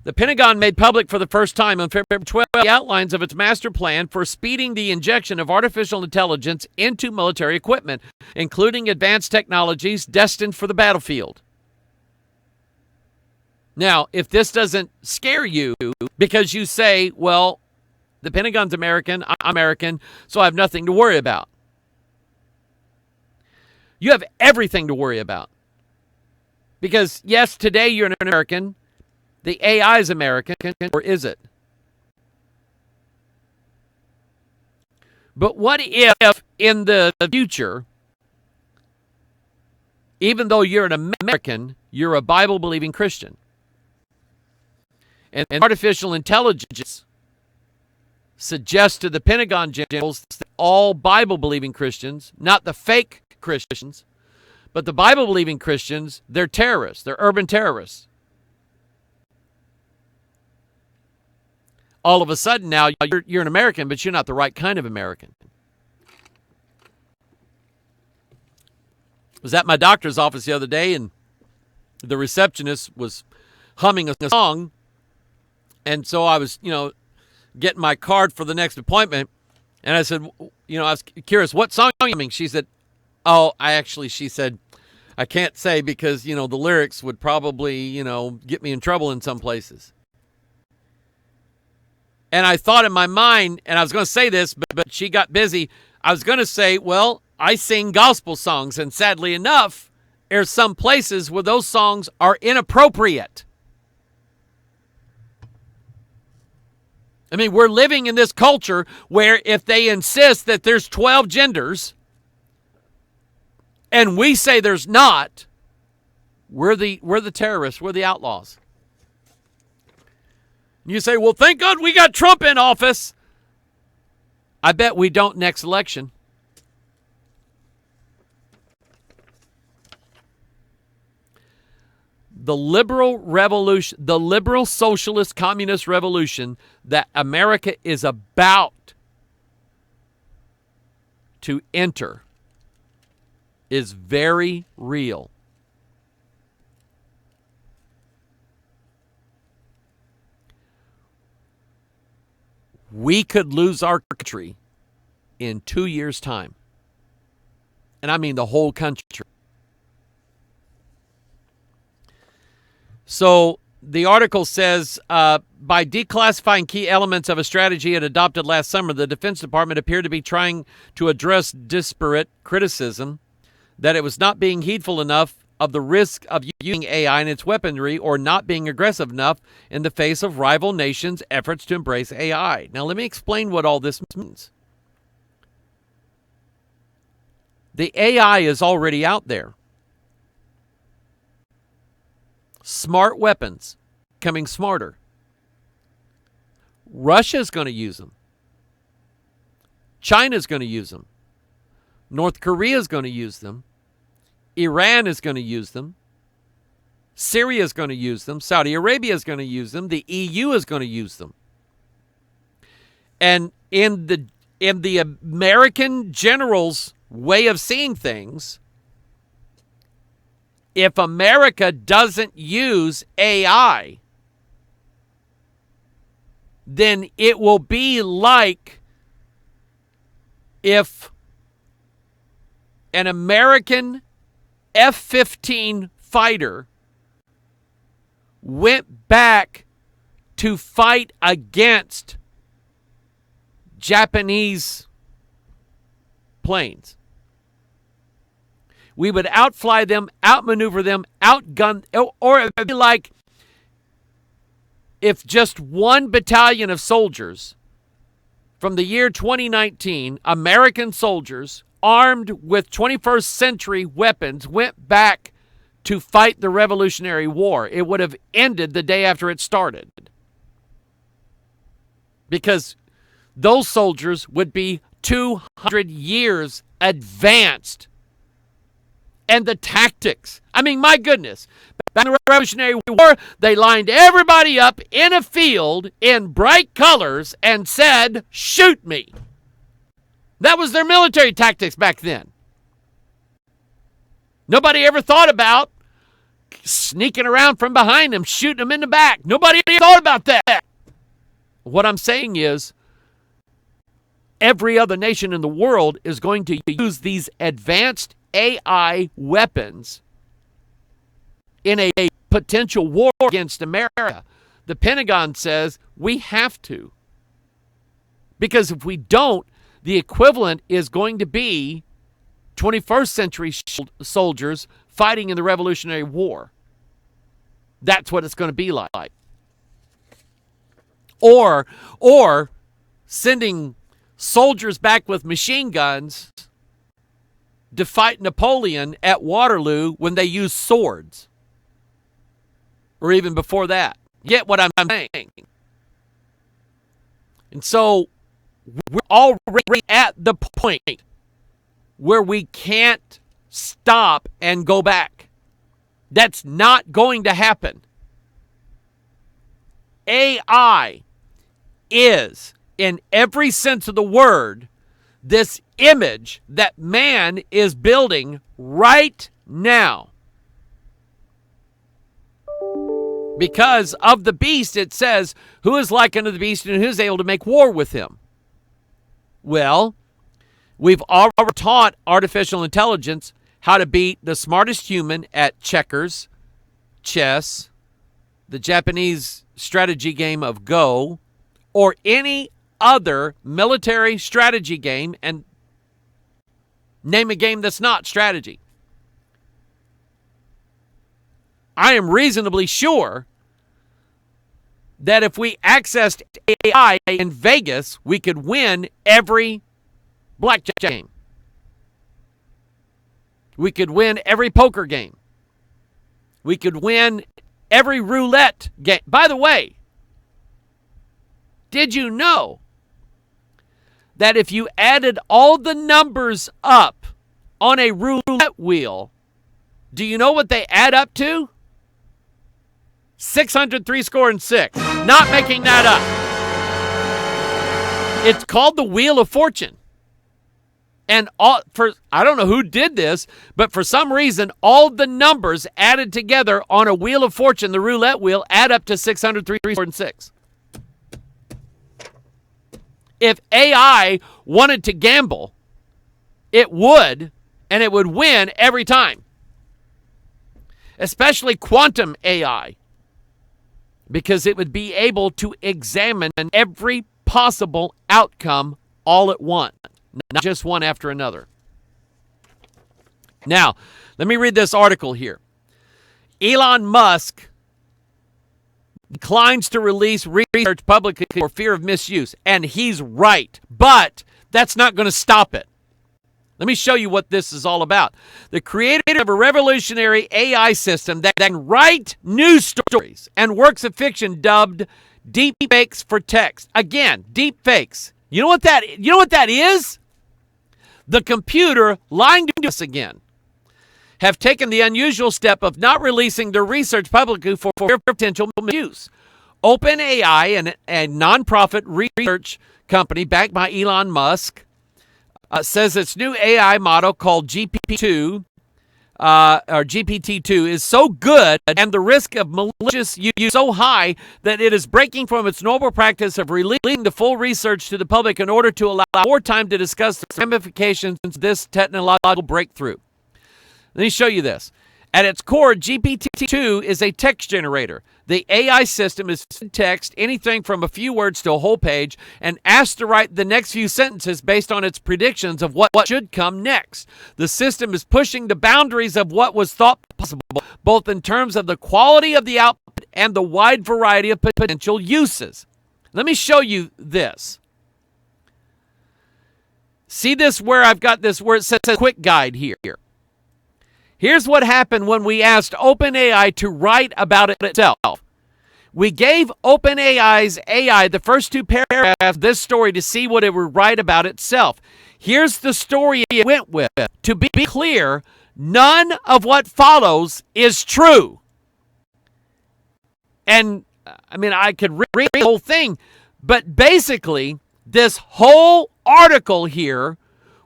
The Pentagon made public for the first time on February 12 the outlines of its master plan for speeding the injection of artificial intelligence into military equipment, including advanced technologies destined for the battlefield. Now, if this doesn't scare you because you say, well, the Pentagon's American, I'm American, so I have nothing to worry about. You have everything to worry about. Because, yes, today you're an American. The AI is American, or is it? But what if in the future, even though you're an American, you're a Bible-believing Christian? And artificial intelligence suggests to the Pentagon generals that all Bible-believing Christians, not the fake Christians, but the Bible-believing Christians, they're terrorists. They're urban terrorists. All of a sudden now, you're an American, but you're not the right kind of American. I was at my doctor's office the other day, and the receptionist was humming a song. And so I was, getting my card for the next appointment. And I said, I was curious, what song are you humming? She said, she said, I can't say because, the lyrics would probably, get me in trouble in some places. And I thought in my mind, and I was going to say this, but she got busy. I was going to say, well, I sing gospel songs. And sadly enough, there's some places where those songs are inappropriate. I mean, we're living in this culture where if they insist that there's 12 genders and we say there's not, we're the terrorists, we're the outlaws. You say, well, thank God we got Trump in office. I bet we don't next election. The liberal revolution, the liberal socialist communist revolution that America is about to enter is very real. We could lose our country in 2 years' time. And I mean the whole country. So the article says, by declassifying key elements of a strategy it adopted last summer, the Defense Department appeared to be trying to address disparate criticism that it was not being heedful enough of the risk of using AI in its weaponry or not being aggressive enough in the face of rival nations' efforts to embrace AI. Now, let me explain what all this means. The AI is already out there. Smart weapons, becoming smarter. Russia's going to use them. China's going to use them. North Korea's going to use them. Iran is going to use them. Syria is going to use them. Saudi Arabia is going to use them. The EU is going to use them. And in the American general's way of seeing things, if America doesn't use AI, then it will be like if an American F-15 fighter went back to fight against Japanese planes. We would outfly them, outmaneuver them, outgun, or it would be like if just one battalion of soldiers from the year 2019, American soldiers armed with 21st century weapons, went back to fight the Revolutionary War. It would have ended the day after it started. Because those soldiers would be 200 years advanced. And the tactics. I mean, my goodness. Back in the Revolutionary War, they lined everybody up in a field in bright colors and said, "Shoot me." That was their military tactics back then. Nobody ever thought about sneaking around from behind them, shooting them in the back. Nobody ever thought about that. What I'm saying is, every other nation in the world is going to use these advanced AI weapons in a potential war against America. The Pentagon says we have to. Because if we don't, the equivalent is going to be 21st century soldiers fighting in the Revolutionary War. That's what it's going to be like. Or sending soldiers back with machine guns to fight Napoleon at Waterloo when they used swords. Or even before that. Get what I'm saying? And so we're already at the point where we can't stop and go back. That's not going to happen. AI is, in every sense of the word, this image that man is building right now. Because of the beast, it says, who is like unto the beast and who is able to make war with him? Well, we've already taught artificial intelligence how to beat the smartest human at checkers, chess, the Japanese strategy game of Go, or any other military strategy game, and name a game that's not strategy. I am reasonably sure that if we accessed AI in Vegas, we could win every blackjack game. We could win every poker game. We could win every roulette game. By the way, did you know that if you added all the numbers up on a roulette wheel, do you know what they add up to? 603 score and 6. Not making that up. It's called the Wheel of Fortune. And I don't know who did this, but for some reason, all the numbers added together on a Wheel of Fortune, the roulette wheel, add up to 603 score and 6. If AI wanted to gamble, it would, and it would win every time. Especially quantum AI. Because it would be able to examine every possible outcome all at once, not just one after another. Now, let me read this article here. Elon Musk declines to release research publicly for fear of misuse, and he's right, but that's not going to stop it. Let me show you what this is all about. The creator of a revolutionary AI system that can write news stories and works of fiction dubbed deepfakes for text. Again, deepfakes. You know what that is? The computer lying to us again. Have taken the unusual step of not releasing their research publicly for potential misuse. OpenAI, a nonprofit research company backed by Elon Musk, says its new AI model called GPT-2 or GPT-2 is so good and the risk of malicious use so high that it is breaking from its normal practice of releasing the full research to the public in order to allow more time to discuss the ramifications of this technological breakthrough. Let me show you this. At its core, GPT-2 is a text generator. The AI system is text, anything from a few words to a whole page, and asked to write the next few sentences based on its predictions of what should come next. The system is pushing the boundaries of what was thought possible, both in terms of the quality of the output and the wide variety of potential uses. Let me show you this. See this where I've got this where it says quick guide here. Here's what happened when we asked OpenAI to write about it itself. We gave OpenAI's AI the first two paragraphs of this story to see what it would write about itself. Here's the story it went with. To be clear, none of what follows is true. And, I mean, I could read the whole thing, but basically, this whole article here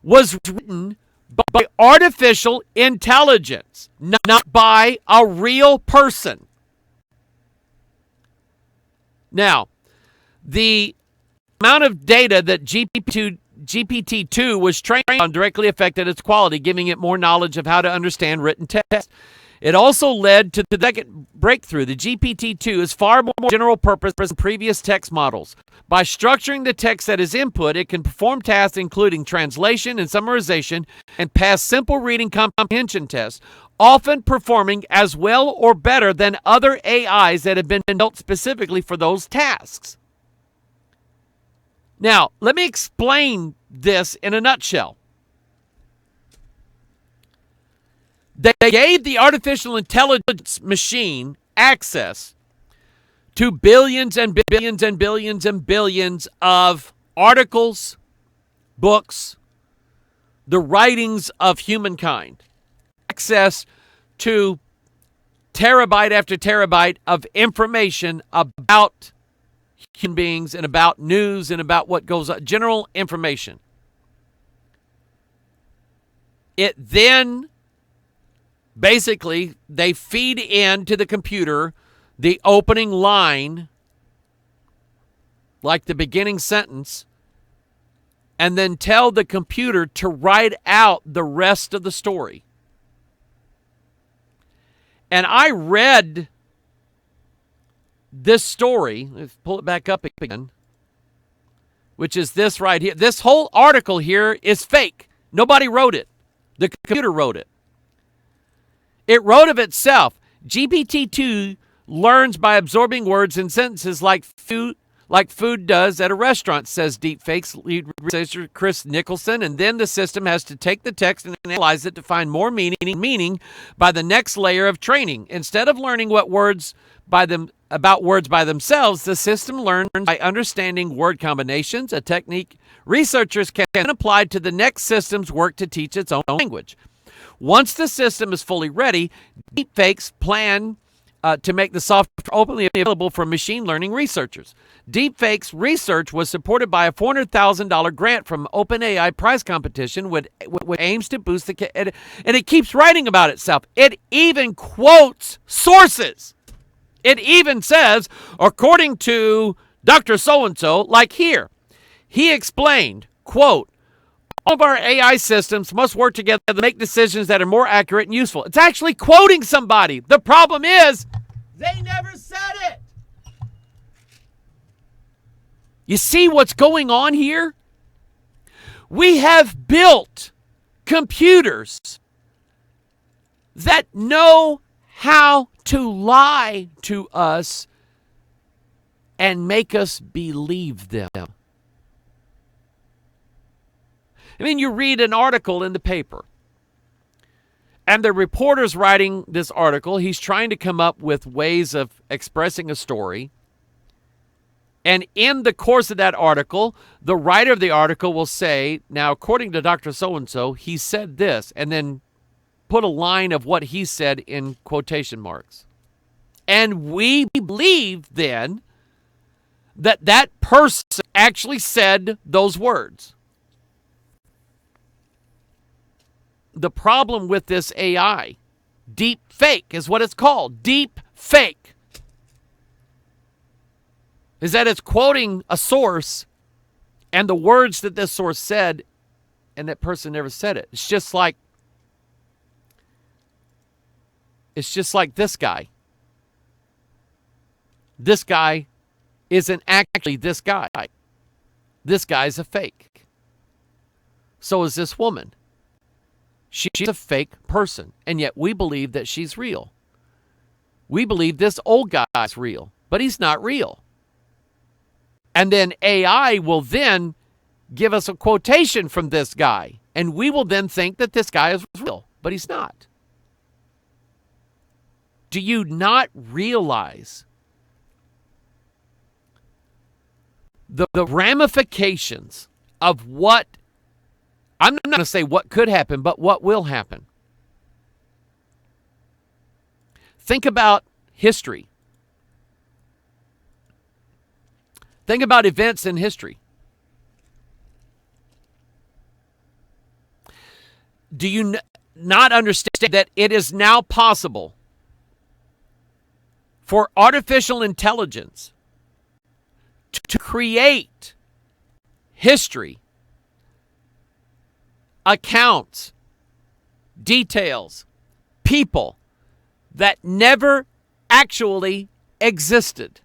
was written by artificial intelligence, not by a real person. Now, the amount of data that GPT-2 was trained on directly affected its quality, giving it more knowledge of how to understand written text. It also led to the second breakthrough. The GPT-2 is far more general purpose than previous text models. By structuring the text that is input, it can perform tasks including translation and summarization and pass simple reading comprehension tests, often performing as well or better than other AIs that have been built specifically for those tasks. Now, let me explain this in a nutshell. They gave the artificial intelligence machine access to billions and billions and billions and billions of articles, books, the writings of humankind. Access to terabyte after terabyte of information about human beings and about news and about what goes on, general information. It then basically, they feed into the computer the opening line, like the beginning sentence, and then tell the computer to write out the rest of the story. And I read this story, let's pull it back up again, which is this right here. This whole article here is fake. Nobody wrote it. The computer wrote it. It wrote of itself. GPT-2 learns by absorbing words and sentences like food does at a restaurant, says DEEPFAKE's lead researcher Chris Nicholson, and then the system has to take the text and analyze it to find more meaning by the next layer of training. Instead of learning about words by themselves, the system learns by understanding word combinations, a technique researchers can apply to the next system's work to teach its own language. Once the system is fully ready, DEEPFAKE's plan to make the software openly available for machine learning researchers. DEEPFAKE's research was supported by a $400,000 grant from OpenAI prize competition, which aims to boost and it keeps writing about itself. It even quotes sources. It even says, according to Dr. So-and-so, like here, he explained, quote, all of our AI systems must work together to make decisions that are more accurate and useful. It's actually quoting somebody. The problem is, they never said it. You see what's going on here? We have built computers that know how to lie to us and make us believe them. I mean, you read an article in the paper, and the reporter's writing this article. He's trying to come up with ways of expressing a story. And in the course of that article, the writer of the article will say, now, according to Dr. So-and-so, he said this, and then put a line of what he said in quotation marks. And we believe then that that person actually said those words. the problem with this AI, deep fake is what it's called, deep fake, is that it's quoting a source and the words that this source said, and that person never said it. It's just like this guy. This guy isn't actually this guy. This guy's a fake. So is this woman. She's a fake person, and yet we believe that she's real. We believe this old guy's real, but he's not real. And then AI will then give us a quotation from this guy, and we will then think that this guy is real, but he's not. Do you not realize the ramifications of what, I'm not going to say what could happen, but what will happen? Think about history. Think about events in history. Do you not understand that it is now possible for artificial intelligence to create history, accounts, details, people that never actually existed?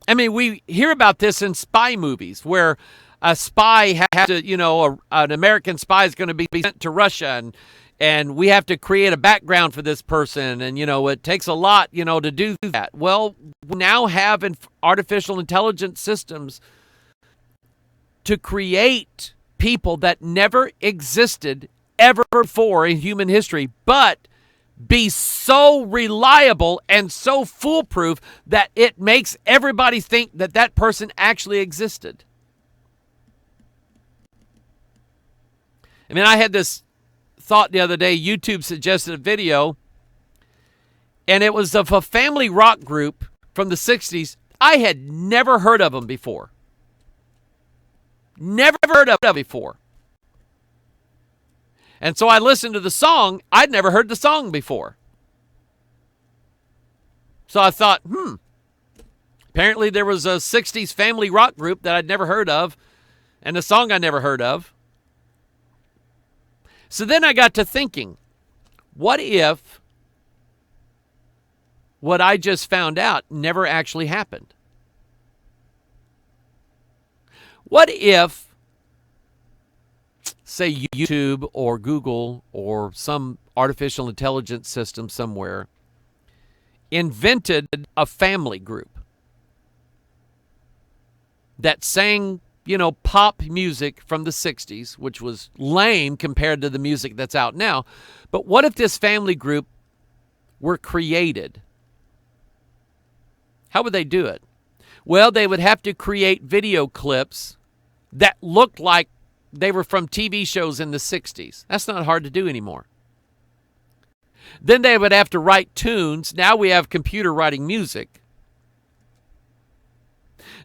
I mean, we hear about this in spy movies where a spy has to, an American spy is going to be sent to Russia, and we have to create a background for this person, and, it takes a lot, to do that. Well, we now have artificial intelligence systems to create people that never existed ever before in human history, but be so reliable and so foolproof that it makes everybody think that that person actually existed. I mean, I had this thought the other day. YouTube suggested a video, and it was of a family rock group from the 60s. I had never heard of them before. Never heard of them before. And so I listened to the song. I'd never heard the song before. So I thought, apparently there was a 60s family rock group that I'd never heard of, and a song I never heard of. So then I got to thinking, what if what I just found out never actually happened? What if, say, YouTube or Google or some artificial intelligence system somewhere invented a family group that sang, pop music from the 60s, which was lame compared to the music that's out now. But what if this family group were created? How would they do it? Well, they would have to create video clips that looked like they were from TV shows in the 60s. That's not hard to do anymore. Then they would have to write tunes. Now we have computer writing music.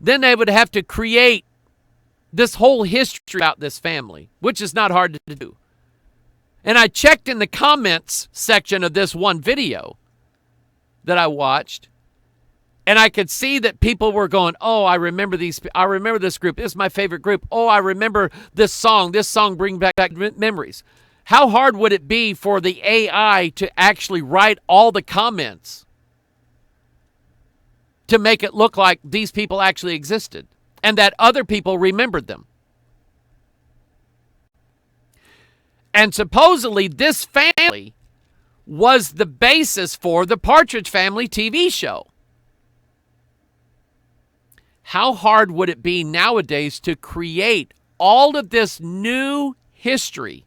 Then they would have to create this whole history about this family, which is not hard to do. And I checked in the comments section of this one video that I watched, and I could see that people were going, oh, I remember this group. This is my favorite group. Oh, I remember this song. This song brings back memories. How hard would it be for the AI to actually write all the comments to make it look like these people actually existed and that other people remembered them? And supposedly this family was the basis for the Partridge Family TV show. How hard would it be nowadays to create all of this new history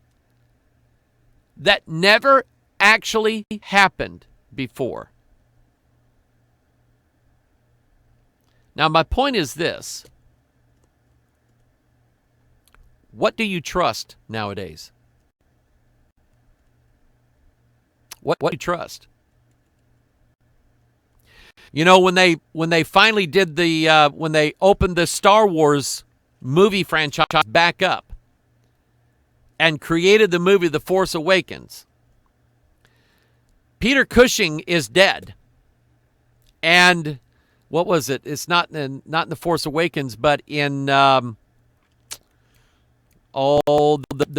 that never actually happened before? Now, my point is this. What do you trust nowadays? What do you trust? When they finally did when they opened the Star Wars movie franchise back up, and created the movie The Force Awakens. Peter Cushing is dead. And what was it? It's not in The Force Awakens, but in the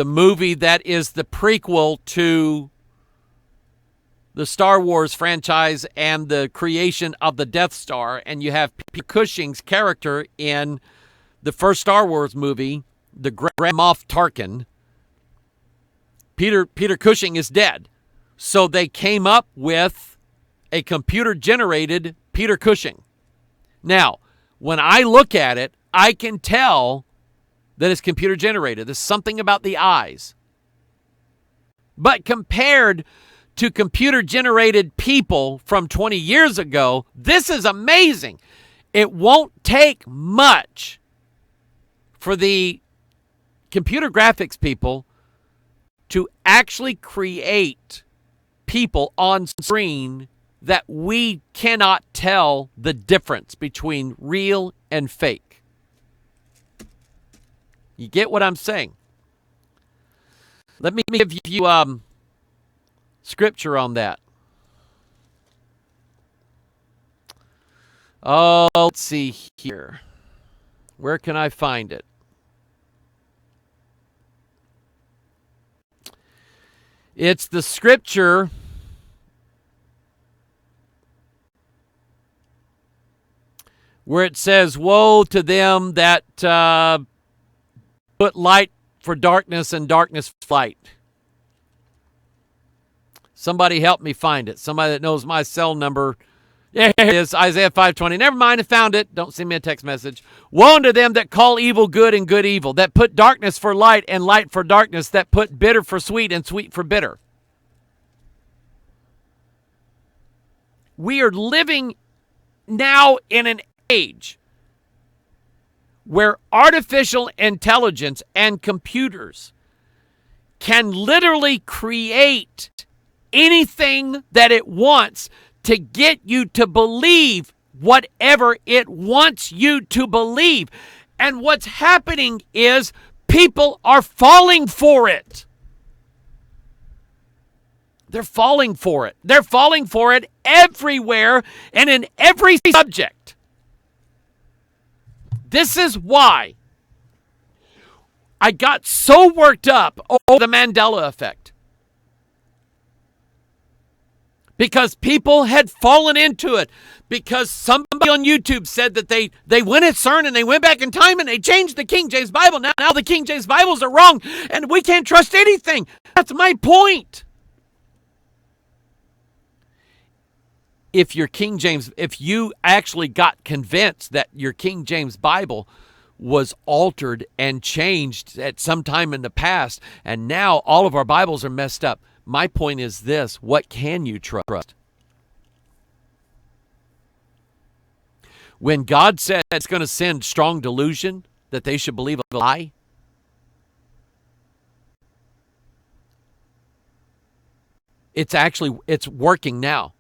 movie that is the prequel to the Star Wars franchise and the creation of the Death Star. And you have Peter Cushing's character in the first Star Wars movie, the Grand Moff Tarkin. Peter Cushing is dead. So they came up with a computer-generated Peter Cushing. Now, when I look at it, I can tell that it's computer-generated. There's something about the eyes. But compared to computer-generated people from 20 years ago, this is amazing. It won't take much for the computer graphics people to actually create people on screen that we cannot tell the difference between real and fake. You get what I'm saying? Let me give you scripture on that. Oh, let's see here. Where can I find it? It's the scripture where it says, woe to them that put light for darkness and darkness for light. Somebody help me find it. Somebody that knows my cell number. Yeah, here it is, Isaiah 5:20. Never mind, I found it. Don't send me a text message. Woe unto them that call evil good and good evil, that put darkness for light and light for darkness, that put bitter for sweet and sweet for bitter. We are living now in an age where artificial intelligence and computers can literally create anything that it wants to get you to believe whatever it wants you to believe. And what's happening is people are falling for it. They're falling for it. They're falling for it everywhere and in every subject. This is why I got so worked up over the Mandela effect. Because people had fallen into it. Because somebody on YouTube said that they went at CERN and they went back in time and they changed the King James Bible. Now the King James Bibles are wrong and we can't trust anything. That's my point. If you actually got convinced that your King James Bible was altered and changed at some time in the past, and now all of our Bibles are messed up, my point is this: what can you trust? When God said it's going to send strong delusion that they should believe a lie, it's working now.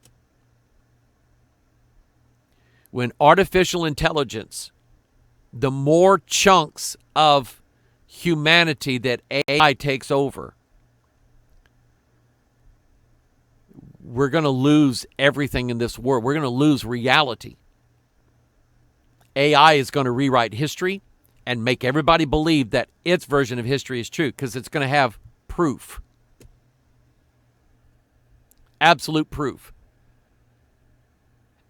When artificial intelligence, the more chunks of humanity that AI takes over, we're going to lose everything in this world. We're going to lose reality. AI is going to rewrite history and make everybody believe that its version of history is true because it's going to have proof. Absolute proof.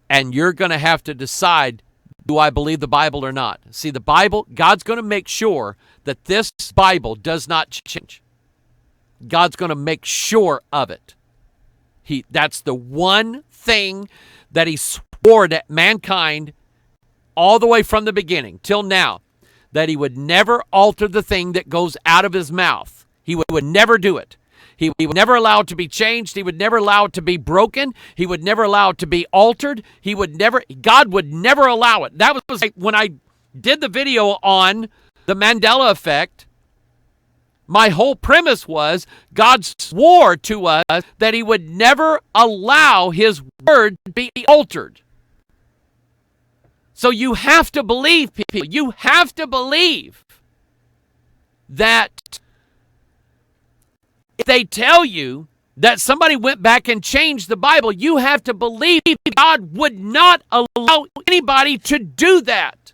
And you're going to have to decide, do I believe the Bible or not? See, the Bible, God's going to make sure that this Bible does not change. God's going to make sure of it. That's the one thing that he swore to mankind all the way from the beginning till now, that he would never alter the thing that goes out of his mouth. He would never do it. He would never allow it to be changed. He would never allow it to be broken. He would never allow it to be altered. God would never allow it. That was like when I did the video on the Mandela effect. My whole premise was God swore to us that he would never allow his word to be altered. So you have to believe, people. You have to believe that If they tell you that somebody went back and changed the Bible, you have to believe God would not allow anybody to do that.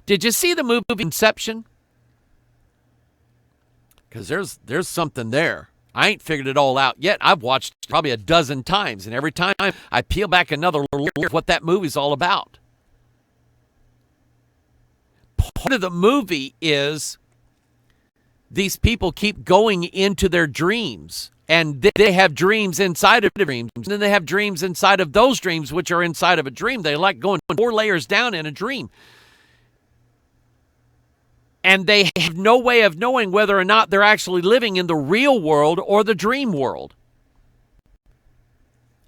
Did you see the movie Inception? Because there's something there. I ain't figured it all out yet. I've watched it probably a dozen times, and every time I peel back another layer of what that movie's all about. Part of the movie is these people keep going into their dreams, and they have dreams inside of dreams, and then they have dreams inside of those dreams, which are inside of a dream. They like going 4 layers down in a dream. And they have no way of knowing whether or not they're actually living in the real world or the dream world.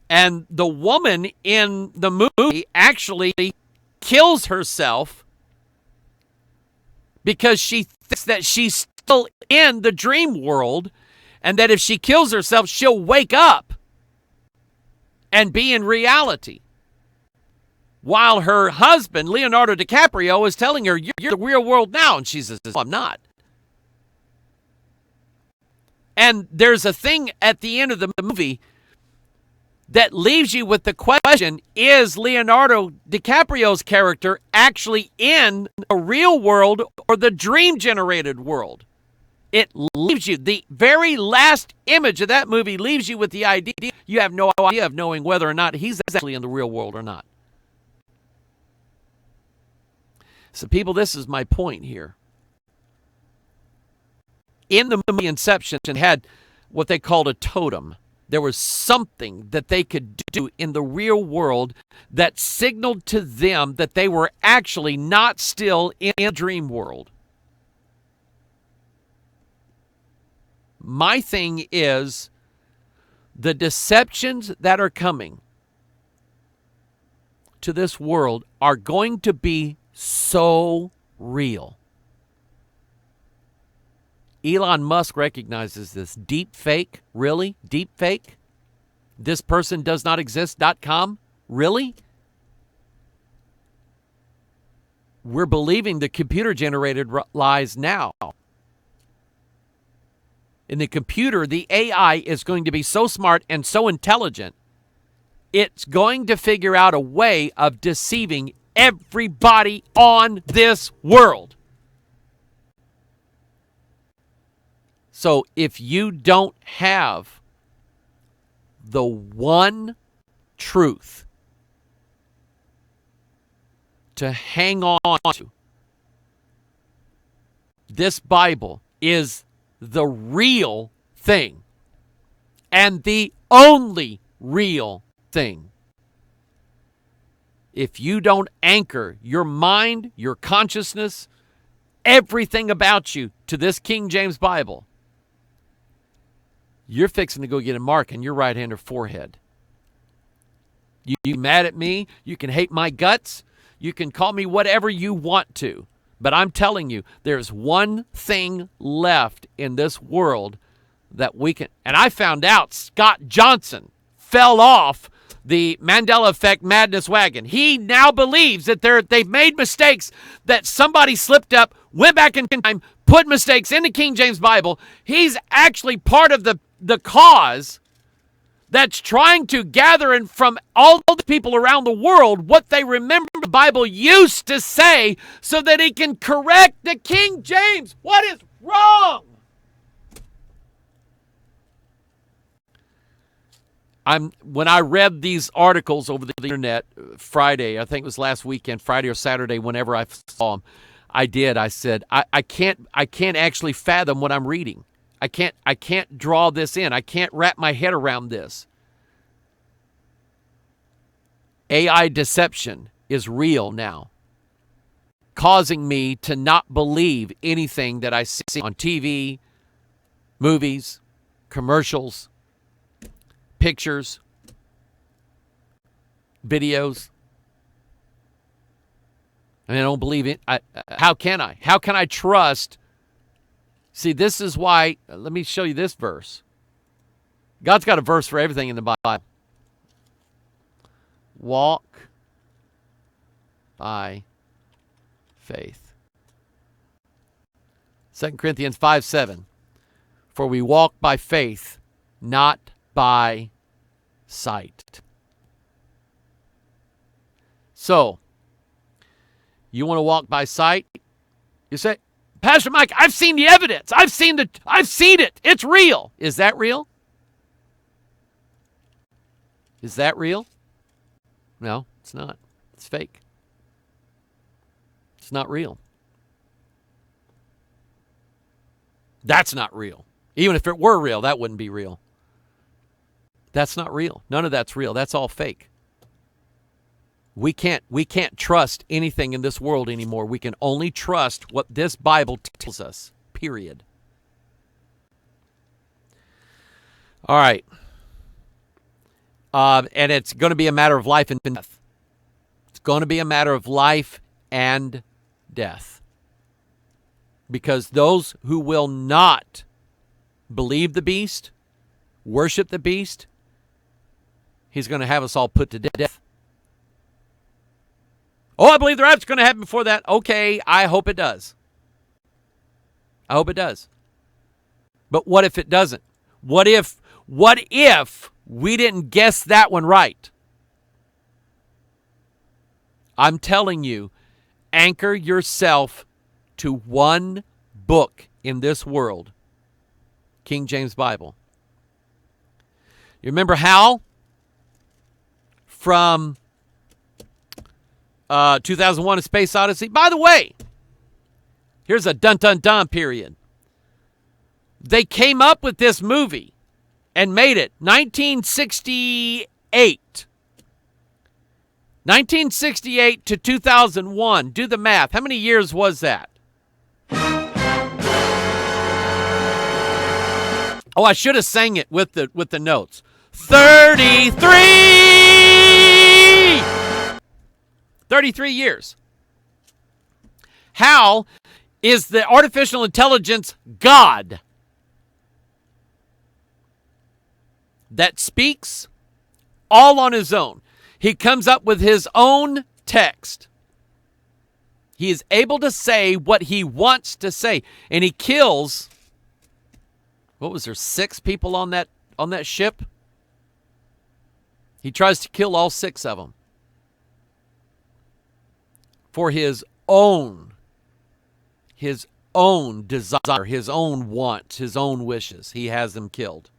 And the woman in the movie actually kills herself because she thinks that she's still in the dream world, and that if she kills herself, she'll wake up and be in reality. While her husband, Leonardo DiCaprio, is telling her, you're the real world now. And she says, no, I'm not. And there's a thing at the end of the movie that leaves you with the question, is Leonardo DiCaprio's character actually in the real world or the dream-generated world? It leaves you, the very last image of that movie leaves you with the idea, you have no idea of knowing whether or not he's actually in the real world or not. So people, this is my point here. In the movie Inception, had what they called a totem. There was something that they could do in the real world that signaled to them that they were actually not still in a dream world. My thing is, the deceptions that are coming to this world are going to be so real. Elon Musk recognizes this. DEEPFAKE? Really? DEEPFAKE? This person does not exist.com? Really? We're believing the computer-generated lies now. In the computer, the AI is going to be so smart and so intelligent, it's going to figure out a way of deceiving everybody on this world. So if you don't have the one truth to hang on to, this Bible is the real thing and the only real thing. If you don't anchor your mind, your consciousness, everything about you to this King James Bible, you're fixing to go get a mark on your right hand or forehead. You mad at me, you can hate my guts, you can call me whatever you want to, but I'm telling you, there's one thing left in this world that we can, and I found out Scott Johnson fell off the Mandela Effect madness wagon. He now believes that they've made mistakes, that somebody slipped up, went back in time, put mistakes in the King James Bible. He's actually part of the cause that's trying to gather in from all the people around the world what they remember the Bible used to say so that he can correct the King James. What is wrong? When I read these articles over the internet Friday, I think it was last weekend, Friday or Saturday, whenever I saw them, I said, I can't actually fathom what I'm reading. I can't draw this in. I can't wrap my head around this. AI deception is real now, causing me to not believe anything that I see on TV, movies, commercials, pictures, videos. I don't believe it. How can I? How can I trust? See, this is why, let me show you this verse. God's got a verse for everything in the Bible. Walk by faith. 2 Corinthians 5:7. For we walk by faith, not by sight. So, you want to walk by sight? You say, Pastor Mike, I've seen the evidence. I've seen it. It's real. Is that real? Is that real? No, it's not. It's fake. It's not real. That's not real. Even if it were real, that wouldn't be real. That's not real. None of that's real. That's all fake. We can't trust anything in this world anymore. We can only trust what this Bible tells us. Period. All right. And it's going to be a matter of life and death. It's going to be a matter of life and death. Because those who will not believe the beast, worship the beast, he's going to have us all put to death. Oh, I believe the rapture's going to happen before that. Okay, I hope it does. I hope it does. But what if it doesn't? What if we didn't guess that one right? I'm telling you, anchor yourself to one book in this world, King James Bible. You remember Hal from 2001: A Space Odyssey? By the way, here's a dun-dun-dun period. They came up with this movie and made it 1968. 1968 to 2001. Do the math. How many years was that? Oh, I should have sang it with the notes. 33! 33 years. Hal is the artificial intelligence God that speaks all on his own. He comes up with his own text. He is able to say what he wants to say. And he kills, what was there, 6 people on that ship? He tries to kill all 6 of them. For his own desire, his own wants, his own wishes. He has them killed.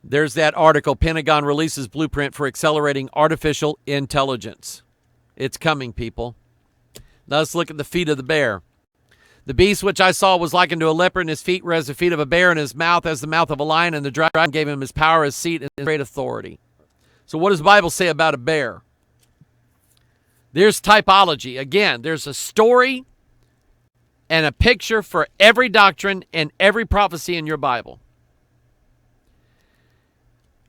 There's that article, Pentagon releases blueprint for accelerating artificial intelligence. It's coming, people. Now let's look at the feet of the bear. The beast which I saw was likened to a leopard, and his feet were as the feet of a bear, and his mouth as the mouth of a lion, and the dragon gave him his power, his seat, and his great authority. So what does the Bible say about a bear? There's typology. Again, there's a story and a picture for every doctrine and every prophecy in your Bible.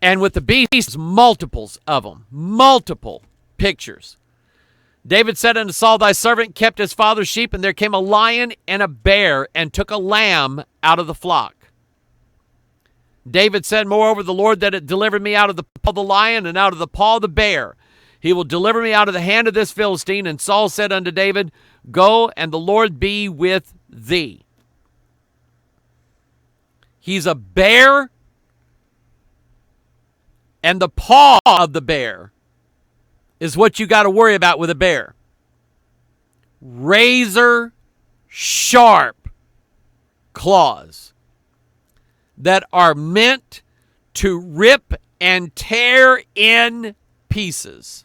And with the beasts, multiples of them. Multiple pictures. David said unto Saul, thy servant kept his father's sheep, and there came a lion and a bear, and took a lamb out of the flock. David said, moreover, the Lord that had delivered me out of the paw of the lion and out of the paw of the bear, he will deliver me out of the hand of this Philistine. And Saul said unto David, go, and the Lord be with thee. He's a bear, and the paw of the bear is what you got to worry about with a bear. Razor sharp claws that are meant to rip and tear in pieces.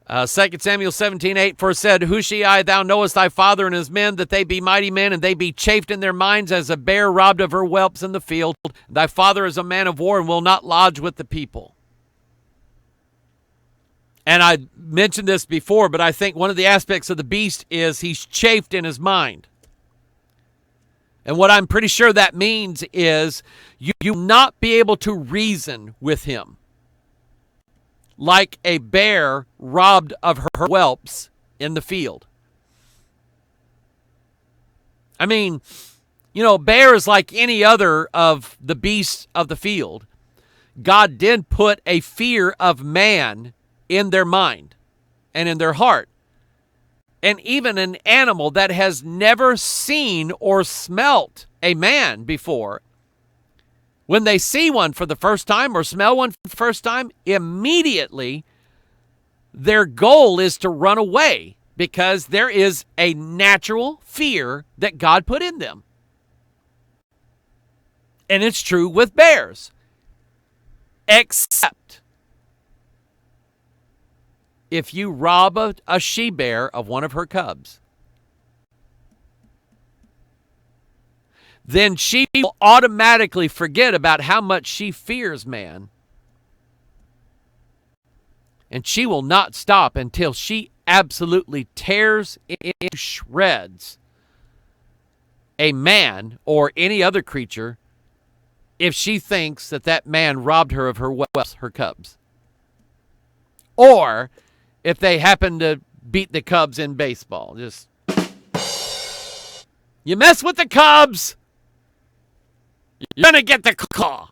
2 Samuel 17:8, for it said, Hushai, thou knowest thy father and his men, that they be mighty men, and they be chafed in their minds as a bear robbed of her whelps in the field. Thy father is a man of war and will not lodge with the people. And I mentioned this before, but I think one of the aspects of the beast is he's chafed in his mind. And what I'm pretty sure that means is you not be able to reason with him. Like a bear robbed of her whelps in the field. I mean, you know, bear is like any other of the beasts of the field. God did put a fear of man in their mind and in their heart. And even an animal that has never seen or smelt a man before, when they see one for the first time or smell one for the first time, immediately their goal is to run away because there is a natural fear that God put in them. And it's true with bears. Except if you rob a she-bear of one of her cubs, then she will automatically forget about how much she fears man. And she will not stop until she absolutely tears into shreds a man or any other creature if she thinks that that man robbed her of her whelps, her cubs. Or if they happen to beat the Cubs in baseball. Just, you mess with the Cubs, you're going to get the claw.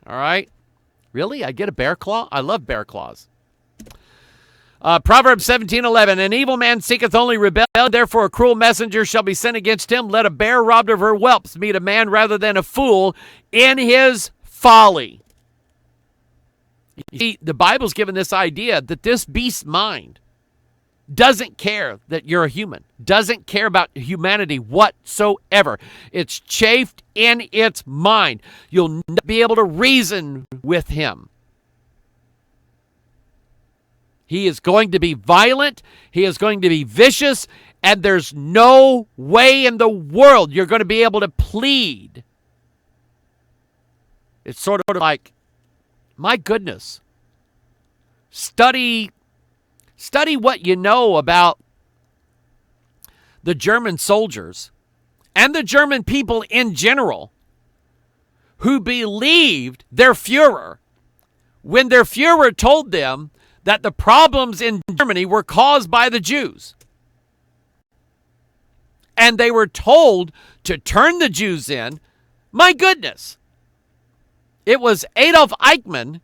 All right? Really? I get a bear claw? I love bear claws. Proverbs 17:11, an evil man seeketh only rebellion, therefore a cruel messenger shall be sent against him. Let a bear robbed of her whelps meet a man rather than a fool in his folly. You see, the Bible's given this idea that this beast's mind doesn't care that you're a human, doesn't care about humanity whatsoever. It's chafed in its mind. You'll not be able to reason with him. He is going to be violent. He is going to be vicious. And there's no way in the world you're going to be able to plead. It's sort of like, my goodness, study what you know about the German soldiers and the German people in general who believed their Fuhrer when their Fuhrer told them that the problems in Germany were caused by the Jews. And they were told to turn the Jews in. My goodness. It was Adolf Eichmann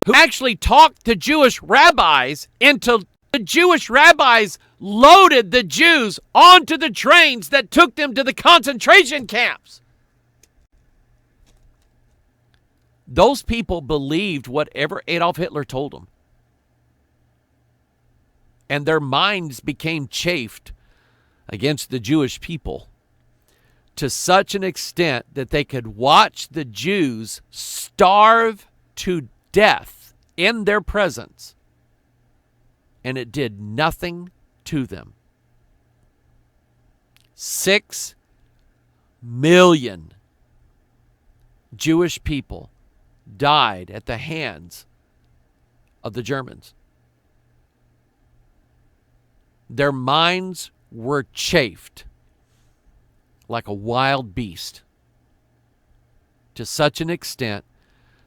who actually talked the Jewish rabbis into the Jewish rabbis loaded the Jews onto the trains that took them to the concentration camps. Those people believed whatever Adolf Hitler told them. And their minds became chafed against the Jewish people to such an extent that they could watch the Jews starve to death in their presence, and it did nothing to them. 6 million Jewish people died at the hands of the Germans. Their minds were chafed like a wild beast to such an extent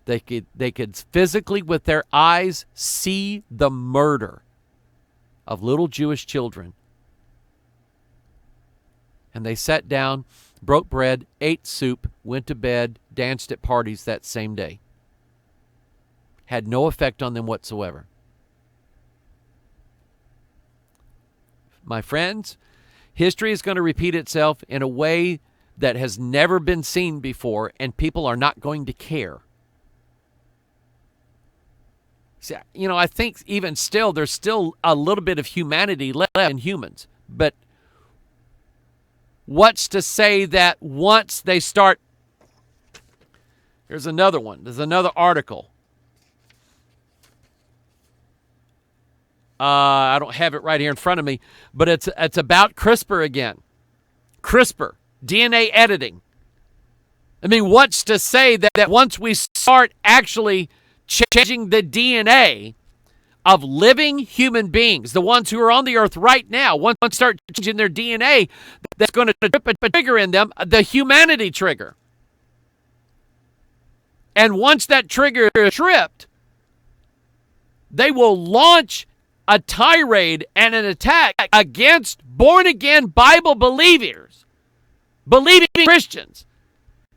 they could physically with their eyes see the murder of little Jewish children. And they sat down, broke bread, ate soup, went to bed, danced at parties that same day. Had no effect on them whatsoever. My friends, history is going to repeat itself in a way that has never been seen before, and people are not going to care. See, I think even still, there's still a little bit of humanity left in humans. But what's to say that once they start... Here's another one. There's another article. I don't have it right here in front of me, but it's about CRISPR again. CRISPR, DNA editing. I mean, what's to say that once we start actually changing the DNA of living human beings, the ones who are on the earth right now, once we start changing their DNA, that's going to trip a trigger in them, the humanity trigger. And once that trigger is tripped, they will launch a tirade and an attack against born-again Bible believers, believing Christians,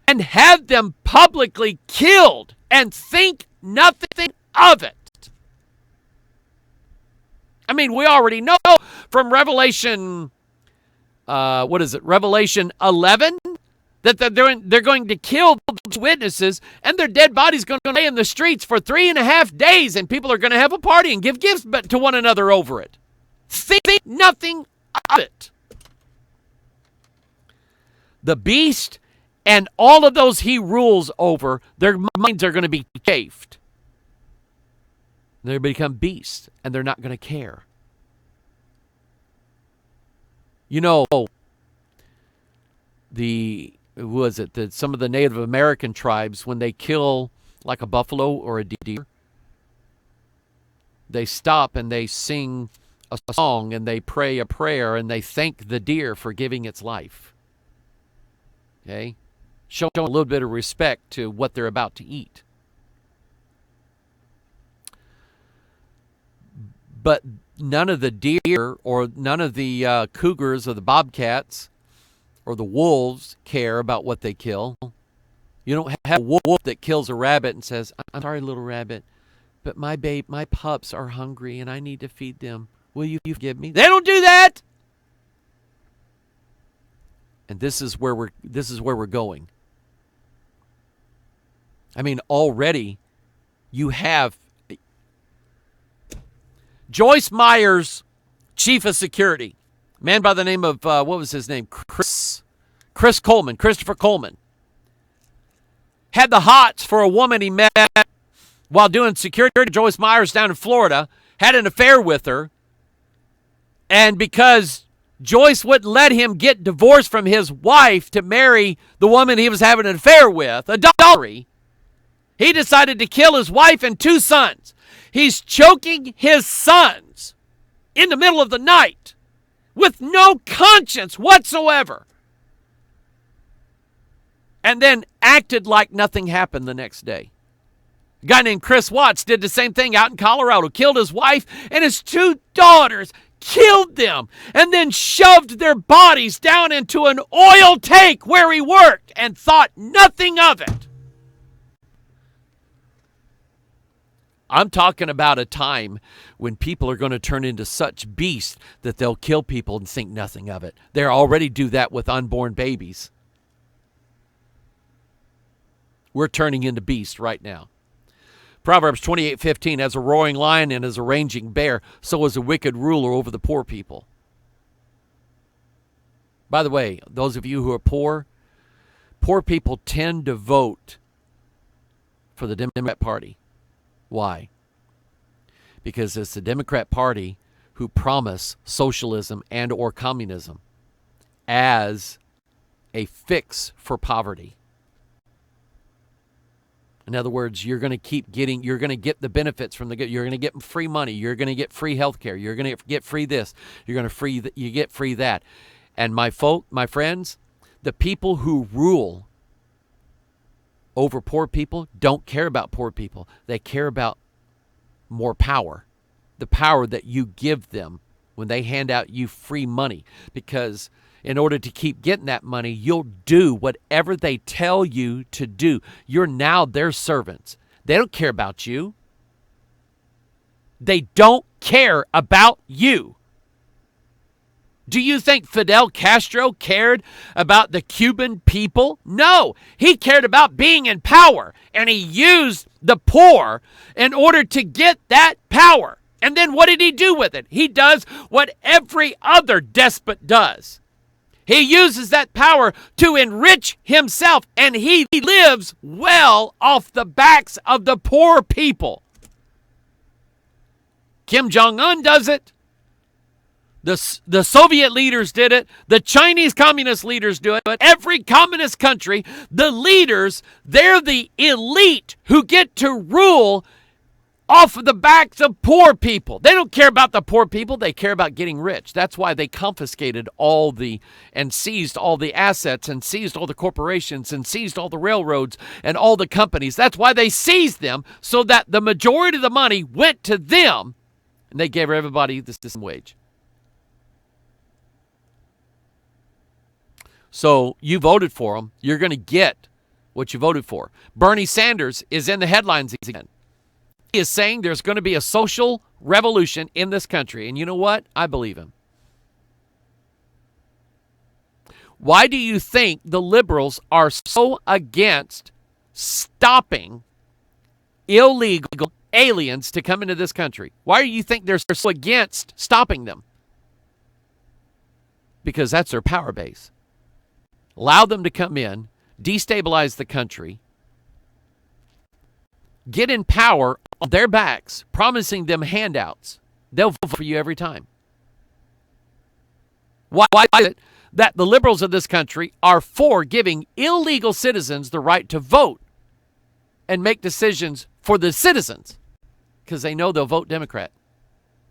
and have them publicly killed and think nothing of it. I mean, we already know from Revelation, Revelation 11, that they're going to kill witnesses, and their dead bodies going to lay in the streets for 3.5 days, and people are going to have a party and give gifts to one another over it. Think nothing of it. The beast and all of those he rules over, their minds are going to be chafed. They're going to become beasts, and they're not going to care. You know, some of the Native American tribes, when they kill like a buffalo or a deer, they stop and they sing a song and they pray a prayer and they thank the deer for giving its life. Okay? Show a little bit of respect to what they're about to eat. But none of the deer or none of the cougars or the bobcats or the wolves care about what they kill. You don't have a wolf that kills a rabbit and says, "I'm sorry, little rabbit, but my pups are hungry and I need to feed them. Will you forgive me?" They don't do that. And this is where we're going. I mean, already you have Joyce Myers, chief of security, a man by the name of, what was his name? Christopher Coleman, had the hots for a woman he met while doing security. Joyce Myers down in Florida, had an affair with her. And because Joyce wouldn't let him get divorced from his wife to marry the woman he was having an affair with, adultery, he decided to kill his wife and 2 sons. He's choking his sons in the middle of the night with no conscience whatsoever. And then acted like nothing happened the next day. A guy named Chris Watts did the same thing out in Colorado. Killed his wife and his 2 daughters. Killed them and then shoved their bodies down into an oil tank where he worked and thought nothing of it. I'm talking about a time when people are going to turn into such beasts that they'll kill people and think nothing of it. They already do that with unborn babies. We're turning into beasts right now. Proverbs 28:15, as a roaring lion and as a raging bear, so is a wicked ruler over the poor people. By the way, those of you who are poor people tend to vote for the Democrat Party. Why? Because it's the Democrat Party who promise socialism and or communism as a fix for poverty. In other words, you're going to get the benefits from you're going to get free money. You're going to get free health care. You're going to get free this. You get free that. And my friends, the people who rule over poor people don't care about poor people. They care about more power. The power that you give them when they hand out you free money. Because in order to keep getting that money, you'll do whatever they tell you to do. You're now their servants. They don't care about you. They don't care about you. Do you think Fidel Castro cared about the Cuban people? No, he cared about being in power, and he used the poor in order to get that power. And then what did he do with it? He does what every other despot does. He uses that power to enrich himself, and he lives well off the backs of the poor people. Kim Jong-un does it. The Soviet leaders did it. The Chinese communist leaders do it. Every communist country, the leaders, they're the elite who get to rule off of the backs of poor people. They don't care about the poor people. They care about getting rich. That's why they confiscated and seized all the assets and seized all the corporations and seized all the railroads and all the companies. That's why they seized them, so that the majority of the money went to them and they gave everybody the same wage. So you voted for them. You're going to get what you voted for. Bernie Sanders is in the headlines again. is saying there's going to be a social revolution in this country. And you know what? I believe him. Why do you think the liberals are so against stopping illegal aliens to come into this country? Why do you think they're so against stopping them? Because that's their power base. Allow them to come in, destabilize the country, get in power on their backs, promising them handouts. They'll vote for you every time. Why is it that the liberals of this country are for giving illegal citizens the right to vote and make decisions for the citizens? Because they know they'll vote Democrat.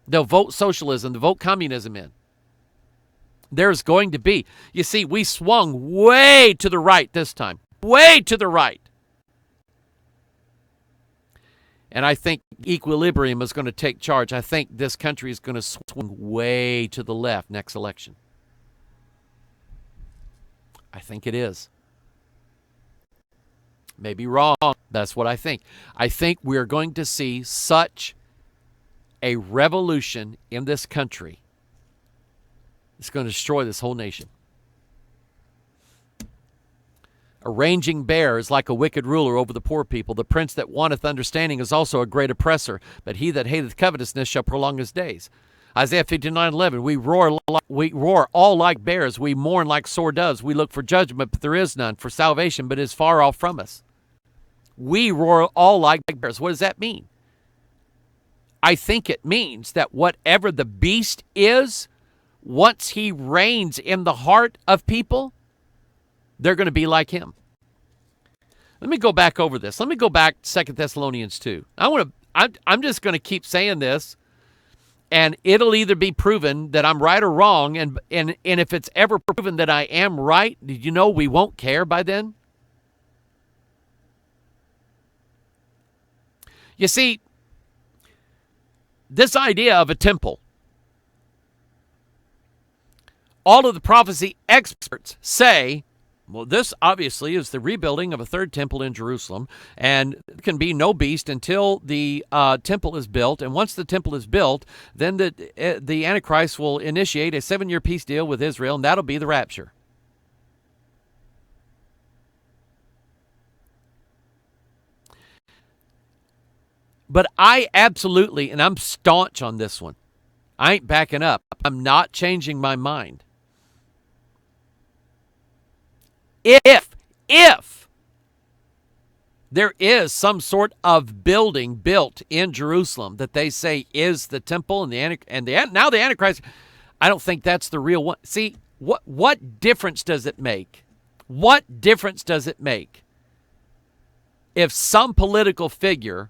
They'll vote socialism, they'll vote communism in. There's going to be, you see, we swung way to the right this time. Way to the right. And I think equilibrium is going to take charge. I think this country is going to swing way to the left next election. I think it is. Maybe wrong. That's what I think. I think we're going to see such a revolution in this country. It's going to destroy this whole nation. A raging bear is like a wicked ruler over the poor people. The prince that wanteth understanding is also a great oppressor, but he that hateth covetousness shall prolong his days. Isaiah 59:11, we roar all like bears. We mourn like sore doves. We look for judgment, but there is none, for salvation, but is far off from us. We roar all like bears. What does that mean? I think it means that whatever the beast is, once he reigns in the heart of people, they're going to be like him. Let me go back over this. Let me go back to 2 Thessalonians 2. I'm just going to keep saying this, and it'll either be proven that I'm right or wrong, and if it's ever proven that I am right, did you know we won't care by then? You see, this idea of a temple, all of the prophecy experts say, well, this obviously is the rebuilding of a third temple in Jerusalem, and there can be no beast until the temple is built. And once the temple is built, then the Antichrist will initiate a 7-year peace deal with Israel, and that'll be the rapture. But I absolutely, and I'm staunch on this one, I ain't backing up. I'm not changing my mind. If there is some sort of building built in Jerusalem that they say is the temple and now the Antichrist, I don't think that's the real one. See, what difference does it make? What difference does it make if some political figure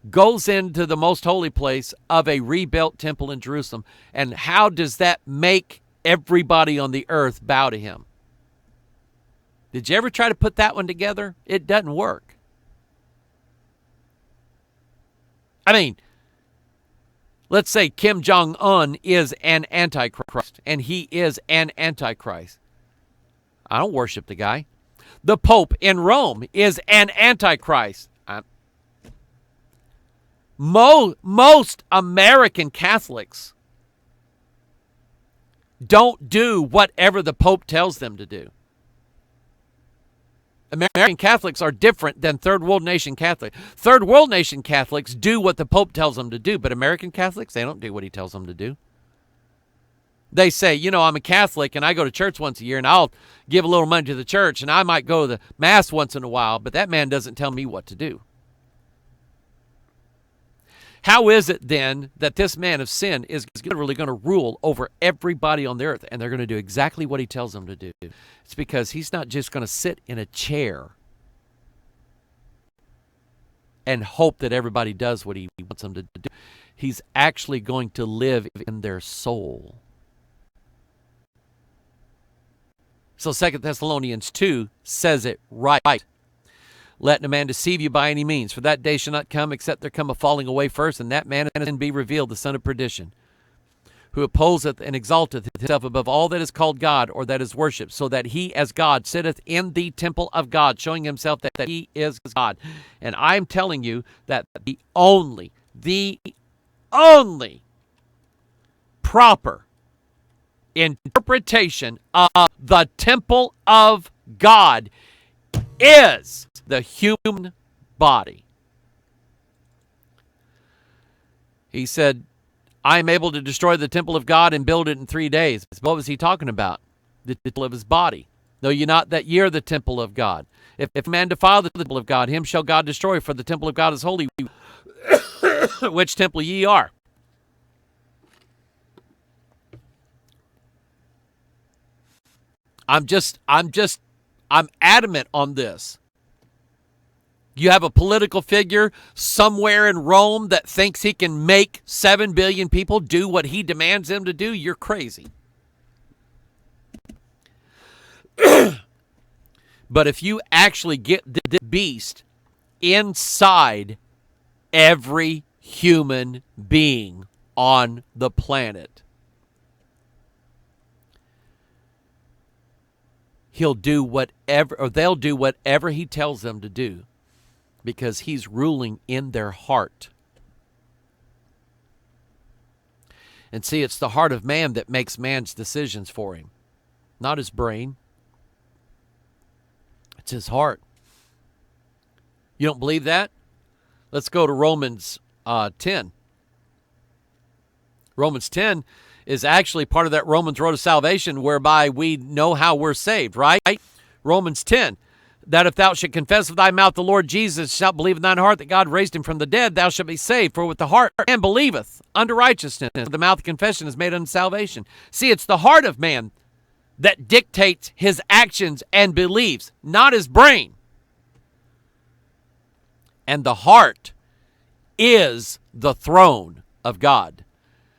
goes into the most holy place of a rebuilt temple in Jerusalem, and how does that make everybody on the earth bow to him? Did you ever try to put that one together? It doesn't work. I mean, let's say Kim Jong-un is an Antichrist, and he is an Antichrist. I don't worship the guy. The Pope in Rome is an Antichrist. Most American Catholics don't do whatever the Pope tells them to do. American Catholics are different than third world nation Catholics. Third world nation Catholics do what the Pope tells them to do, but American Catholics, they don't do what he tells them to do. They say, you know, I'm a Catholic and I go to church once a year and I'll give a little money to the church and I might go to the Mass once in a while, but that man doesn't tell me what to do. How is it then that this man of sin is literally going to rule over everybody on the earth, and they're going to do exactly what he tells them to do? It's because he's not just going to sit in a chair and hope that everybody does what he wants them to do. He's actually going to live in their soul. So 2 Thessalonians 2 says it right. Let no man deceive you by any means, for that day shall not come except there come a falling away first, and that man and be revealed, the son of perdition. who opposeth and exalteth himself above all that is called God or that is worshipped, so that he as God sitteth in the temple of God, showing himself that he is God. And I'm telling you that the only proper interpretation of the temple of God is the human body. He said, I am able to destroy the temple of God and build it in 3 days. What was he talking about? The temple of his body. Know ye not that ye are the temple of God? If man defile the temple of God, him shall God destroy, for the temple of God is holy, which temple ye are. I'm adamant on this. You have a political figure somewhere in Rome that thinks he can make 7 billion people do what he demands them to do. You're crazy. But if you actually get the beast inside every human being on the planet, he'll do whatever, or they'll do whatever he tells them to do, because he's ruling in their heart. And see, it's the heart of man that makes man's decisions for him, not his brain. It's his heart. You don't believe that? Let's go to Romans 10. Romans 10 is actually part of that Romans road of salvation, whereby we know how we're saved, right? Romans 10, that if thou shalt confess with thy mouth the Lord Jesus, shalt believe in thine heart that God raised him from the dead, thou shalt be saved. For with the heart man believeth unto righteousness, the mouth confession is made unto salvation. See, it's the heart of man that dictates his actions and beliefs, not his brain. And the heart is the throne of God,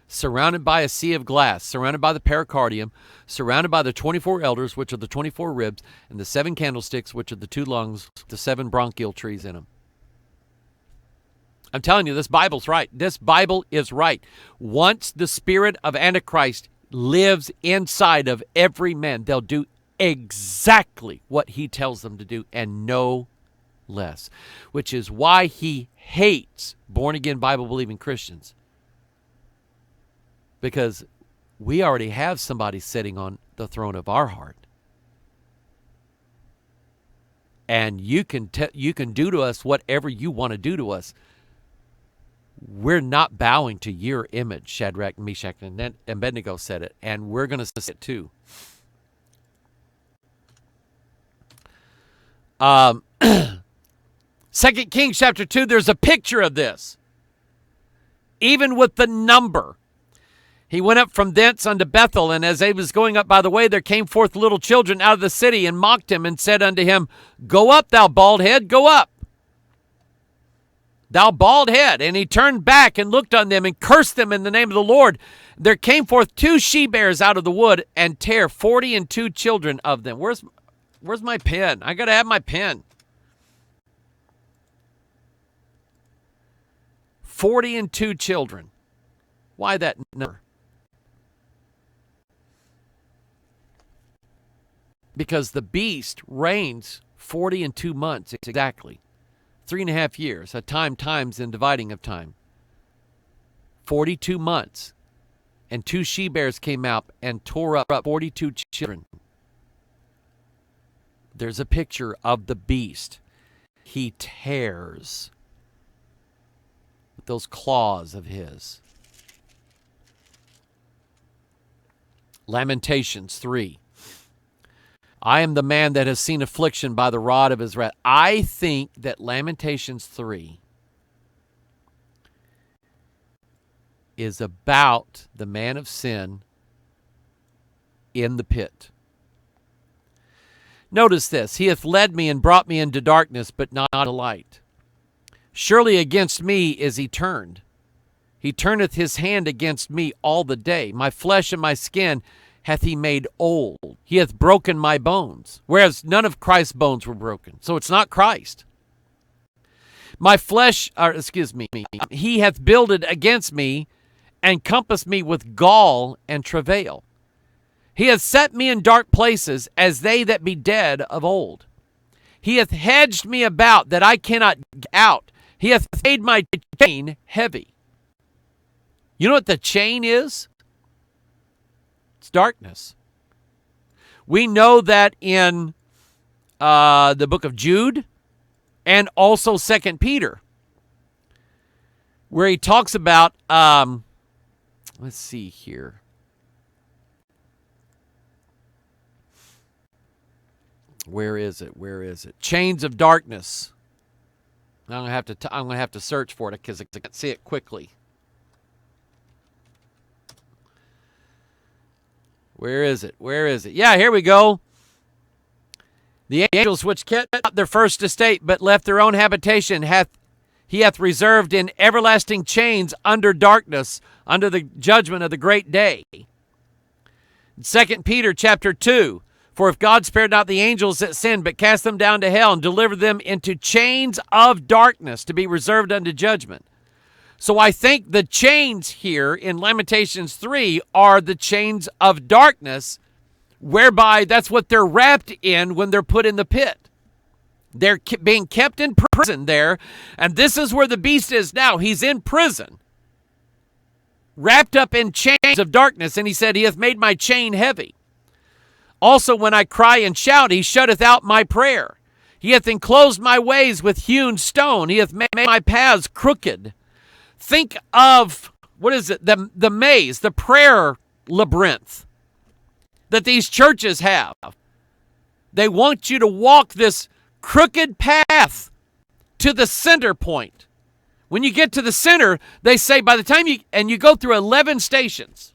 surrounded by a sea of glass, surrounded by the pericardium, surrounded by the 24 elders, which are the 24 ribs, and the 7 candlesticks, which are the 2 lungs, the 7 bronchial trees in them. I'm telling you, this Bible's right. This Bible is right. Once the spirit of Antichrist lives inside of every man, they'll do exactly what he tells them to do and no less, which is why he hates born-again, Bible-believing Christians. Because we already have somebody sitting on the throne of our heart. And you can do to us whatever you want to do to us. We're not bowing to your image, Shadrach, Meshach, and Abednego said it, and we're going to say it too. 2 Kings chapter 2, there's a picture of this. Even with the number. He went up from thence unto Bethel, and as he was going up by the way, there came forth little children out of the city, and mocked him, and said unto him, Go up, thou bald head, go up, thou bald head. And he turned back and looked on them, and cursed them in the name of the Lord. There came forth 2 she-bears out of the wood, and tare 42 children of them. Where's my pen? I got to have my pen. 42 children. Why that number? Because the beast reigns 40 and 2 months exactly. 3.5 years, a time times in dividing of time. 42 months. And 2 she-bears came out and tore up 42 children. There's a picture of the beast. He tears with those claws of his. Lamentations 3. I am the man that has seen affliction by the rod of his wrath. I think that Lamentations 3 is about the man of sin in the pit. Notice this. He hath led me and brought me into darkness, but not to light. Surely against me is he turned. He turneth his hand against me all the day. My flesh and my skin hath he made old. He hath broken my bones, whereas none of Christ's bones were broken. So it's not Christ. My flesh, he hath builded against me and compassed me with gall and travail. He hath set me in dark places, as they that be dead of old. He hath hedged me about, that I cannot get out. He hath made my chain heavy. You know what the chain is? It's darkness. We know that in the book of Jude and also 2 Peter, where he talks about, let's see here. Where is it? Chains of darkness. I'm gonna have to search for it because I can't see it quickly. Where is it? Yeah, here we go. The angels which kept not their first estate, but left their own habitation, he hath reserved in everlasting chains under darkness, under the judgment of the great day. 2 Peter chapter 2. For if God spared not the angels that sinned, but cast them down to hell and delivered them into chains of darkness to be reserved unto judgment. So I think the chains here in Lamentations 3 are the chains of darkness, whereby that's what they're wrapped in when they're put in the pit. They're being kept in prison there, and this is where the beast is now. He's in prison, wrapped up in chains of darkness, and he said, he hath made my chain heavy. Also, when I cry and shout, he shutteth out my prayer. He hath enclosed my ways with hewn stone. He hath made my paths crooked. Think of, what is it, the maze, the prayer labyrinth that these churches have. They want you to walk this crooked path to the center point. When you get to the center, they say by the time you go through 11 stations,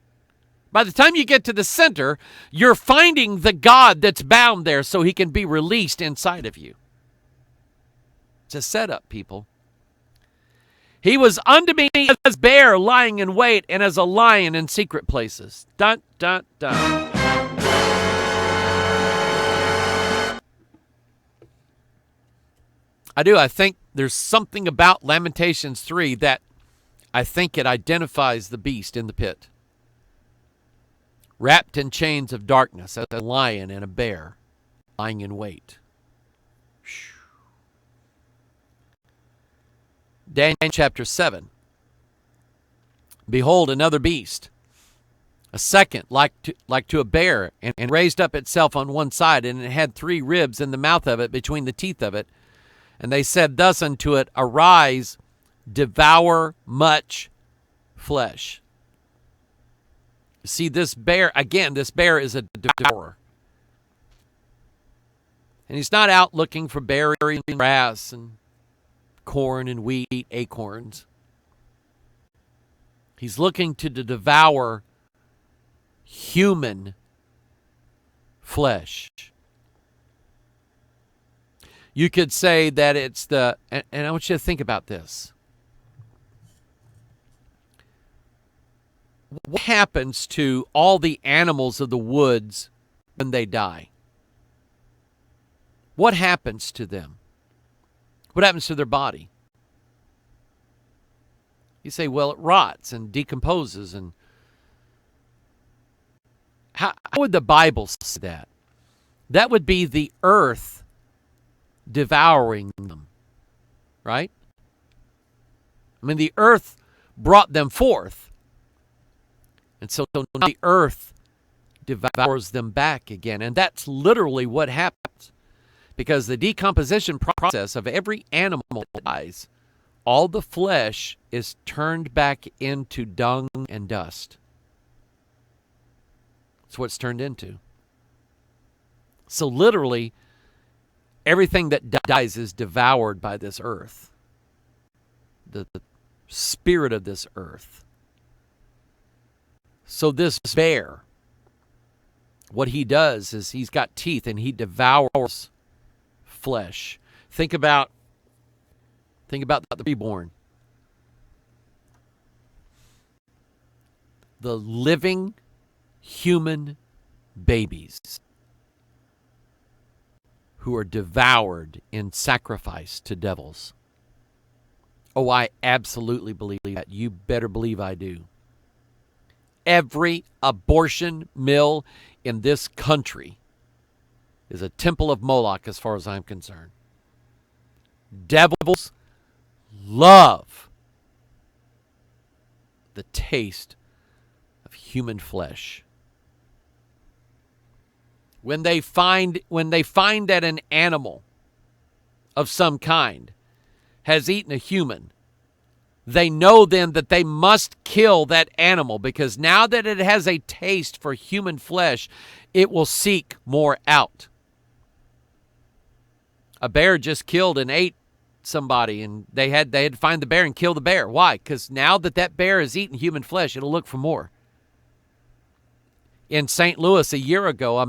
by the time you get to the center, you're finding the God that's bound there so he can be released inside of you. It's a setup, people. He was unto me as a bear lying in wait, and as a lion in secret places. Dun, dun, dun. I think there's something about Lamentations 3 that I think it identifies the beast in the pit. Wrapped in chains of darkness, as a lion and a bear, lying in wait. Daniel chapter 7. Behold, another beast, a second, like to a bear, and raised up itself on one side, and it had 3 ribs in the mouth of it, between the teeth of it. And they said thus unto it, Arise, devour much flesh. See, this bear is a devourer. And he's not out looking for berries and grass and corn and wheat, acorns. He's looking to devour human flesh. You could say that it's and I want you to think about this. What happens to all the animals of the woods when they die? What happens to them? What happens to their body? You say, well, it rots and decomposes. And how would the Bible say that? That would be the earth devouring them, right? I mean, the earth brought them forth. And so the earth devours them back again. And that's literally what happens. Because the decomposition process of every animal that dies, all the flesh is turned back into dung and dust. That's what it's turned into. So literally, everything that dies is devoured by this earth. The spirit of this earth. So this bear, what he does is he's got teeth and he devours flesh. Think about the reborn. The living human babies who are devoured in sacrifice to devils. Oh, I absolutely believe that. You better believe I do. every abortion mill in this country is a temple of Moloch as far as I'm concerned. Devils love the taste of human flesh. When they find that an animal of some kind has eaten a human, they know then that they must kill that animal, because now that it has a taste for human flesh, it will seek more out. A bear just killed and ate somebody, and they had to find the bear and kill the bear. Why? Because now that bear has eaten human flesh, it'll look for more. In St. Louis a year ago,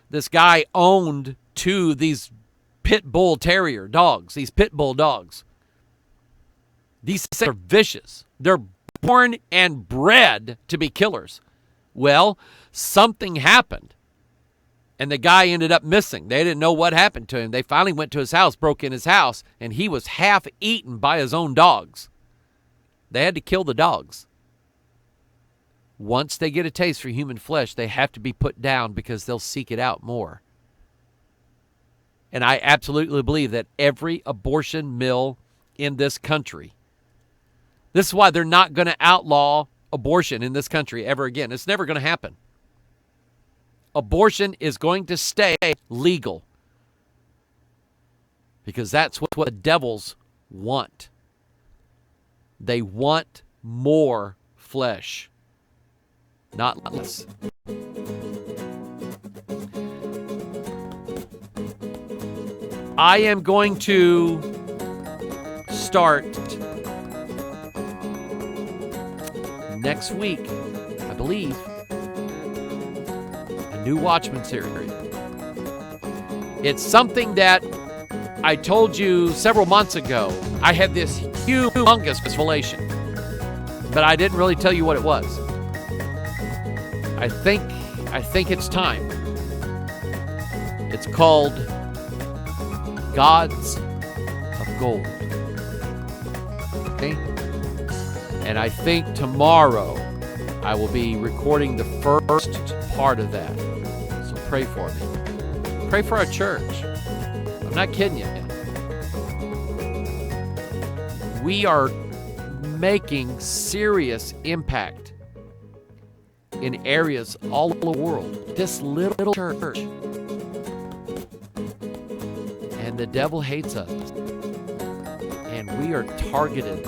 this guy owned these pit bull terrier dogs, these pit bull dogs. These things are vicious. They're born and bred to be killers. Well, something happened, and the guy ended up missing. They didn't know what happened to him. They finally went to his house, broke in his house, and he was half eaten by his own dogs. They had to kill the dogs. Once they get a taste for human flesh, they have to be put down because they'll seek it out more. And I absolutely believe that every abortion mill in this country, this is why they're not going to outlaw abortion in this country ever again. It's never going to happen. Abortion is going to stay legal because that's what the devils want. They want more flesh, not less. I am going to start next week, I believe, a new Watchman series. It's something that I told you several months ago. I had this humongous revelation, but I didn't really tell you what it was. I think it's time. It's called Gods of Gold. Okay? And I think tomorrow I will be recording the first part of that. So pray for me. Pray for our church. I'm not kidding you. We are making serious impact in areas all over the world. This little church. And the devil hates us. And we are targeted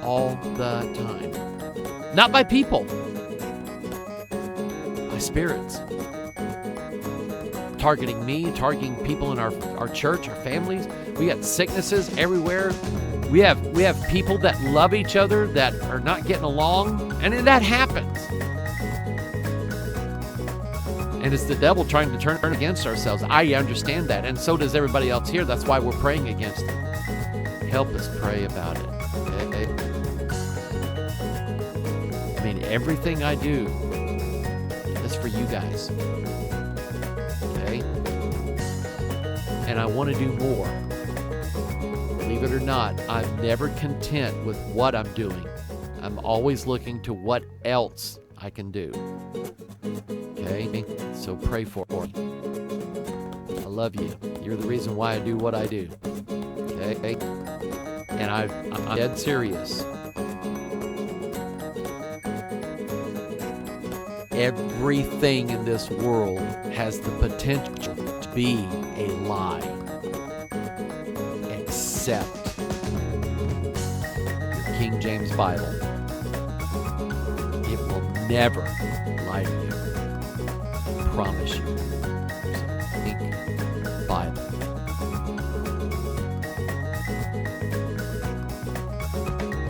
all the time. Not by people. By spirits. Targeting me, targeting people in our church, our families. We got sicknesses everywhere. We have people that love each other that are not getting along. And that happens. And it's the devil trying to turn against ourselves. I understand that, and so does everybody else here. That's why we're praying against it. Help us pray about it. Okay? I mean, everything I do is for you guys. Okay? And I want to do more. Believe it or not, I'm never content with what I'm doing. I'm always looking to what else I can do. Okay? So pray for me. I love you. You're the reason why I do what I do. Okay? And I'm dead serious. Everything in this world has the potential to be a lie. Except the King James Bible. It will never lie to you. I promise you. So think Bible.